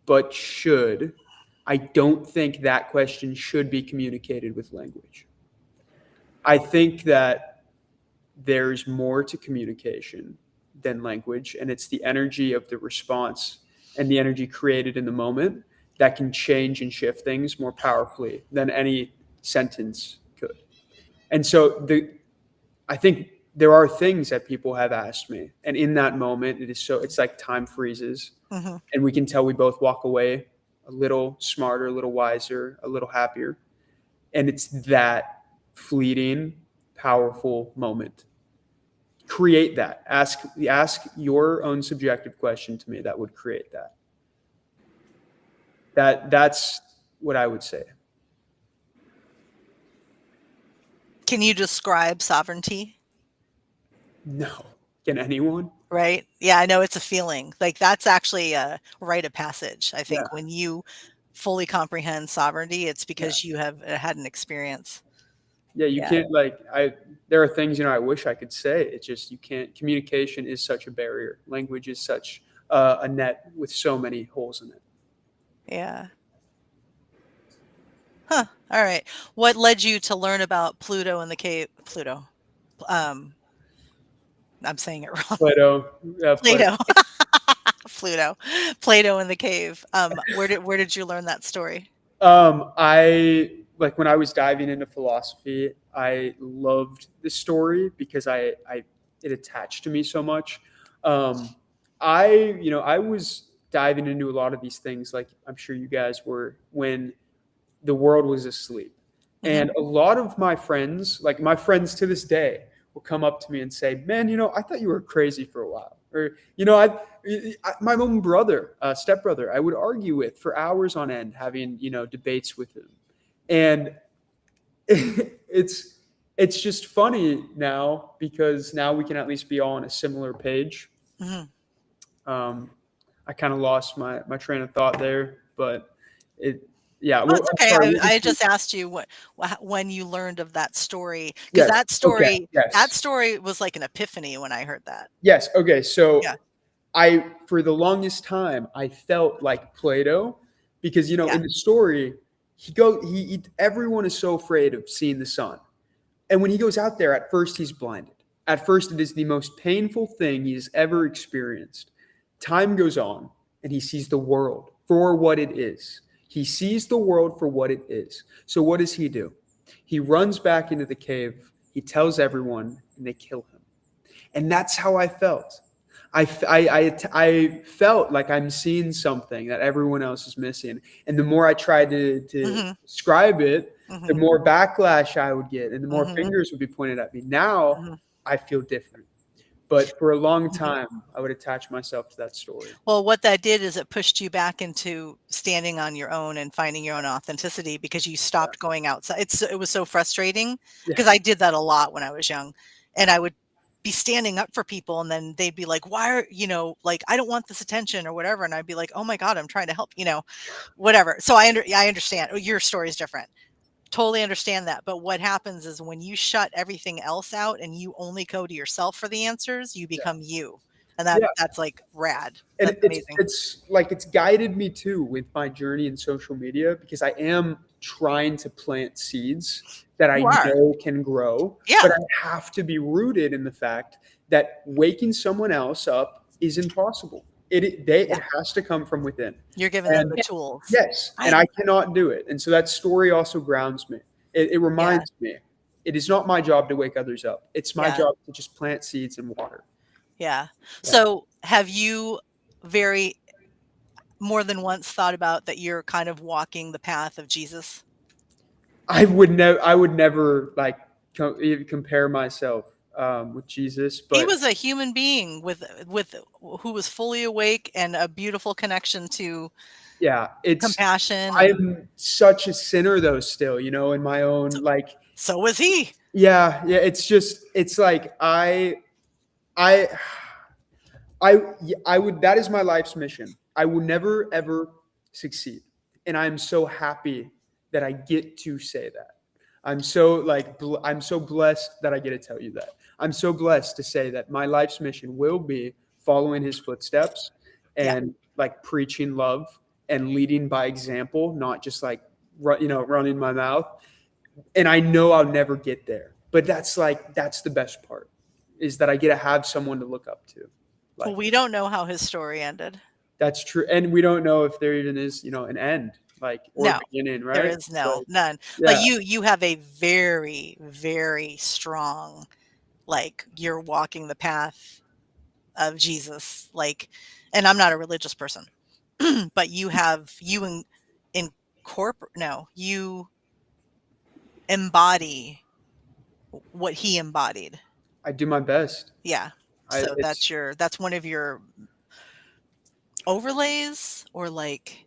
but should, I don't think that question should be communicated with language. I think that there's more to communication than language, and it's the energy of the response and the energy created in the moment that can change and shift things more powerfully than any sentence could. And so I think there are things that people have asked me, and in that moment, it's like time freezes, Hmm. and we can tell we both walk away a little smarter, a little wiser, a little happier, and it's that fleeting, powerful moment. Create that. Ask your own subjective question to me that would create that. That's what I would say. Can you describe sovereignty? No. Can anyone? Right? Yeah, I know it's a feeling. Like that's actually a rite of passage. I Yeah. think when you fully comprehend sovereignty, it's Yeah. because you have had an experience. Yeah, you Yeah. can't there are things, I wish I could say. It's just you can't. Communication is such a barrier. Language is such a net with so many holes in it. Yeah. Huh. All right. What led you to learn about Pluto in the cave? Pluto. Um, I'm saying it wrong. Plato, Plato. Pluto. Plato in the cave. Where did you learn that story? I like when I was diving into philosophy, I loved the story because I it attached to me so much. I was diving into a lot of these things, like I'm sure you guys were, when the world was asleep. Hmm. And a lot of my friends, like my friends to this day, will come up to me and say, "Man, I thought you were crazy for a while." Or, my own brother, stepbrother, I would argue with for hours on end, having, debates with him. And it's it's just funny now because now we can at least be all on a similar page. Hmm. I kind of lost my train of thought there, but it, yeah. Oh, Well, it's I'm okay. sorry. I just asked you when you learned of that story, because Yes. that Okay. story that Yes. story was like an epiphany when I heard that. Yes. Okay. So Yeah. for the longest time, I felt like Plato because, Yeah. in the story, everyone is so afraid of seeing the sun. And when he goes out there, at first he's blinded. At first, it is the most painful thing he has ever experienced. Time goes on, and he sees the world for what it is. He sees the world for what it is. So what does he do? He runs back into the cave. He tells everyone, and they kill him. And that's how I felt. I felt like I'm seeing something that everyone else is missing. And the more I tried to Hmm. describe it, the Hmm. more backlash I would get and the more Hmm. fingers would be pointed at me. Now Hmm. I feel different. But for a long Hmm. time, I would attach myself to that story. Well, what that did is it pushed you back into standing on your own and finding your own authenticity because you Yeah. stopped going outside. It was so frustrating Yeah. because I did that a lot when I was young, and I would be standing up for people, and then they'd be like, "Why are like I don't want this attention or whatever," and I'd be like, "Oh my God, I'm trying to help," whatever. So I understand. Your story is different. Totally understand that. But what happens is when you shut everything else out and you only go to yourself for the answers, you Yeah. become you. And Yeah. that's like rad. And That's amazing. it's guided me too with my journey in social media because I am trying to plant seeds that I You are. know can grow, Yeah. but I have to be rooted in the fact that waking someone else up is impossible. Yeah. It has to come from within. You're giving them And the tools. yes, and I I cannot do it. And so that story also grounds me. It Yeah. reminds me it is not my job to wake others up. It's my Yeah. job to just plant seeds and water. Yeah. Yeah. So have you very more than once thought about that you're kind of walking the path of Jesus? I would never like even compare myself with Jesus, He but was a human being with who was fully awake and a beautiful connection to yeah, compassion. And I'm such a sinner though still, you know, in my own like so was he. yeah, it's like I I I would that is my life's mission. I will never ever succeed. And I'm so happy that I get to say that. I'm so I'm so blessed that I get to tell you that. I'm so blessed to say that my life's mission will be following his footsteps Yeah. and like preaching love and leading by example, not just like running my mouth. And I know I'll never get there. But that's the best part is that I get to have someone to look up to. Well, Like we don't know how his story ended. that's true. And we don't know if there even is, an end, like or No, beginning, there right? is none. Yeah, Like you have a very, very strong, like you're walking the path of Jesus. Like, and I'm not a religious person, but you you embody what he embodied. I do my best. Yeah. So that's one of your overlays, or like,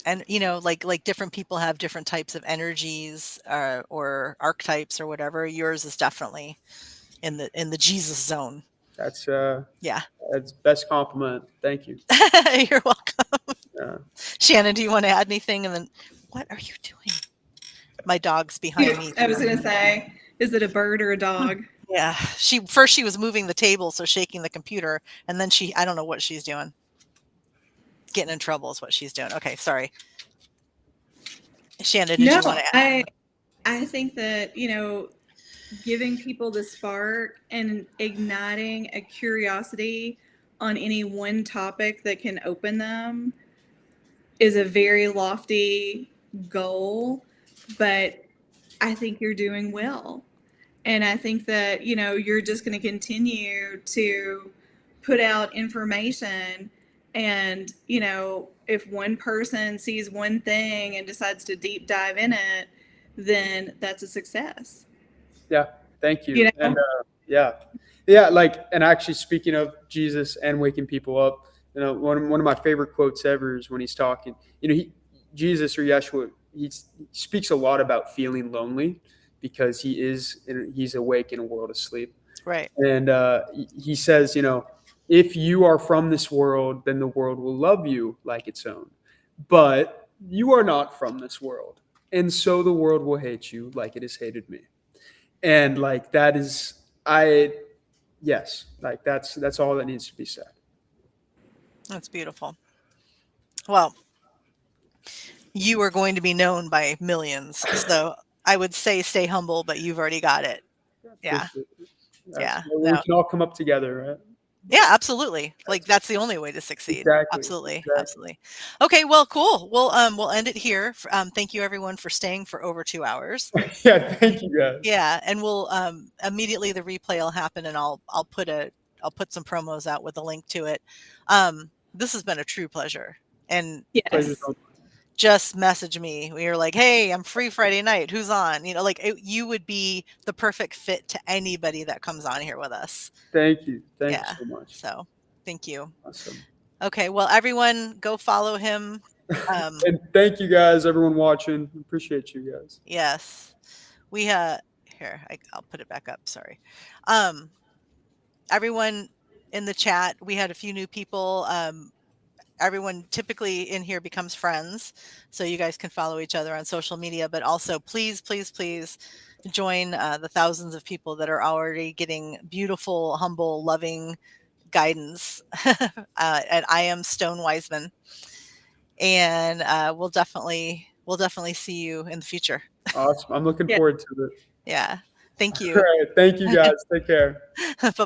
and like different people have different types of energies, or archetypes or whatever. Yours is definitely in the Jesus zone. That's Yeah. that's best compliment. Thank you. You're welcome. Yeah. Shannon, do you want to add anything? And then, what are you doing? My dog's behind me. I was going to say, is it a bird or a dog? Yeah. She was moving the table, so shaking the computer, and then I don't know what she's doing. Getting in trouble is what she's doing. Okay, sorry. Shannon, did you want to add? I think that, giving people the spark and igniting a curiosity on any one topic that can open them is a very lofty goal, but I think you're doing well. And I think that, you're just going to continue to put out information. And, if one person sees one thing and decides to deep dive in it, then that's a success. Yeah. Thank you. You know? And yeah. Like, and actually, speaking of Jesus and waking people up, one of my favorite quotes ever is when he's talking. Jesus or Yeshua, he speaks a lot about feeling lonely because he's awake in a world asleep. Right. And he says, if you are from this world, then the world will love you like its own. But you are not from this world. And so the world will hate you like it has hated me. And like that is yes, like that's all that needs to be said. That's beautiful. Well, you are going to be known by millions. So I would say stay humble, but you've already got it. Yeah. Yeah. We can all come up together, right? Yeah, absolutely. Like that's the only way to succeed. Exactly. Absolutely. Absolutely. Okay, well, cool. We'll end it here. Thank you everyone for staying for over 2 hours. Yeah, thank you guys. Yeah, and we'll immediately the replay will happen, and I'll put some promos out with a link to it. This has been a true pleasure. And Yes. just message me. We were like, hey, I'm free Friday night. Who's on? You would be the perfect fit to anybody that comes on here with us. Thank you. Thank you so much. So thank you. Awesome. Okay. Well, everyone go follow him. And thank you guys, everyone watching. Appreciate you guys. Yes. We here, I'll put it back up. Sorry. Everyone in the chat, we had a few new people. Everyone typically in here becomes friends, so you guys can follow each other on social media, but also please join the thousands of people that are already getting beautiful, humble, loving guidance at I Am Stone Wiseman. And we'll definitely see you in the future. Awesome. I'm looking forward to it. Yeah. Thank you. All right. Thank you guys. Take care. Bye-bye.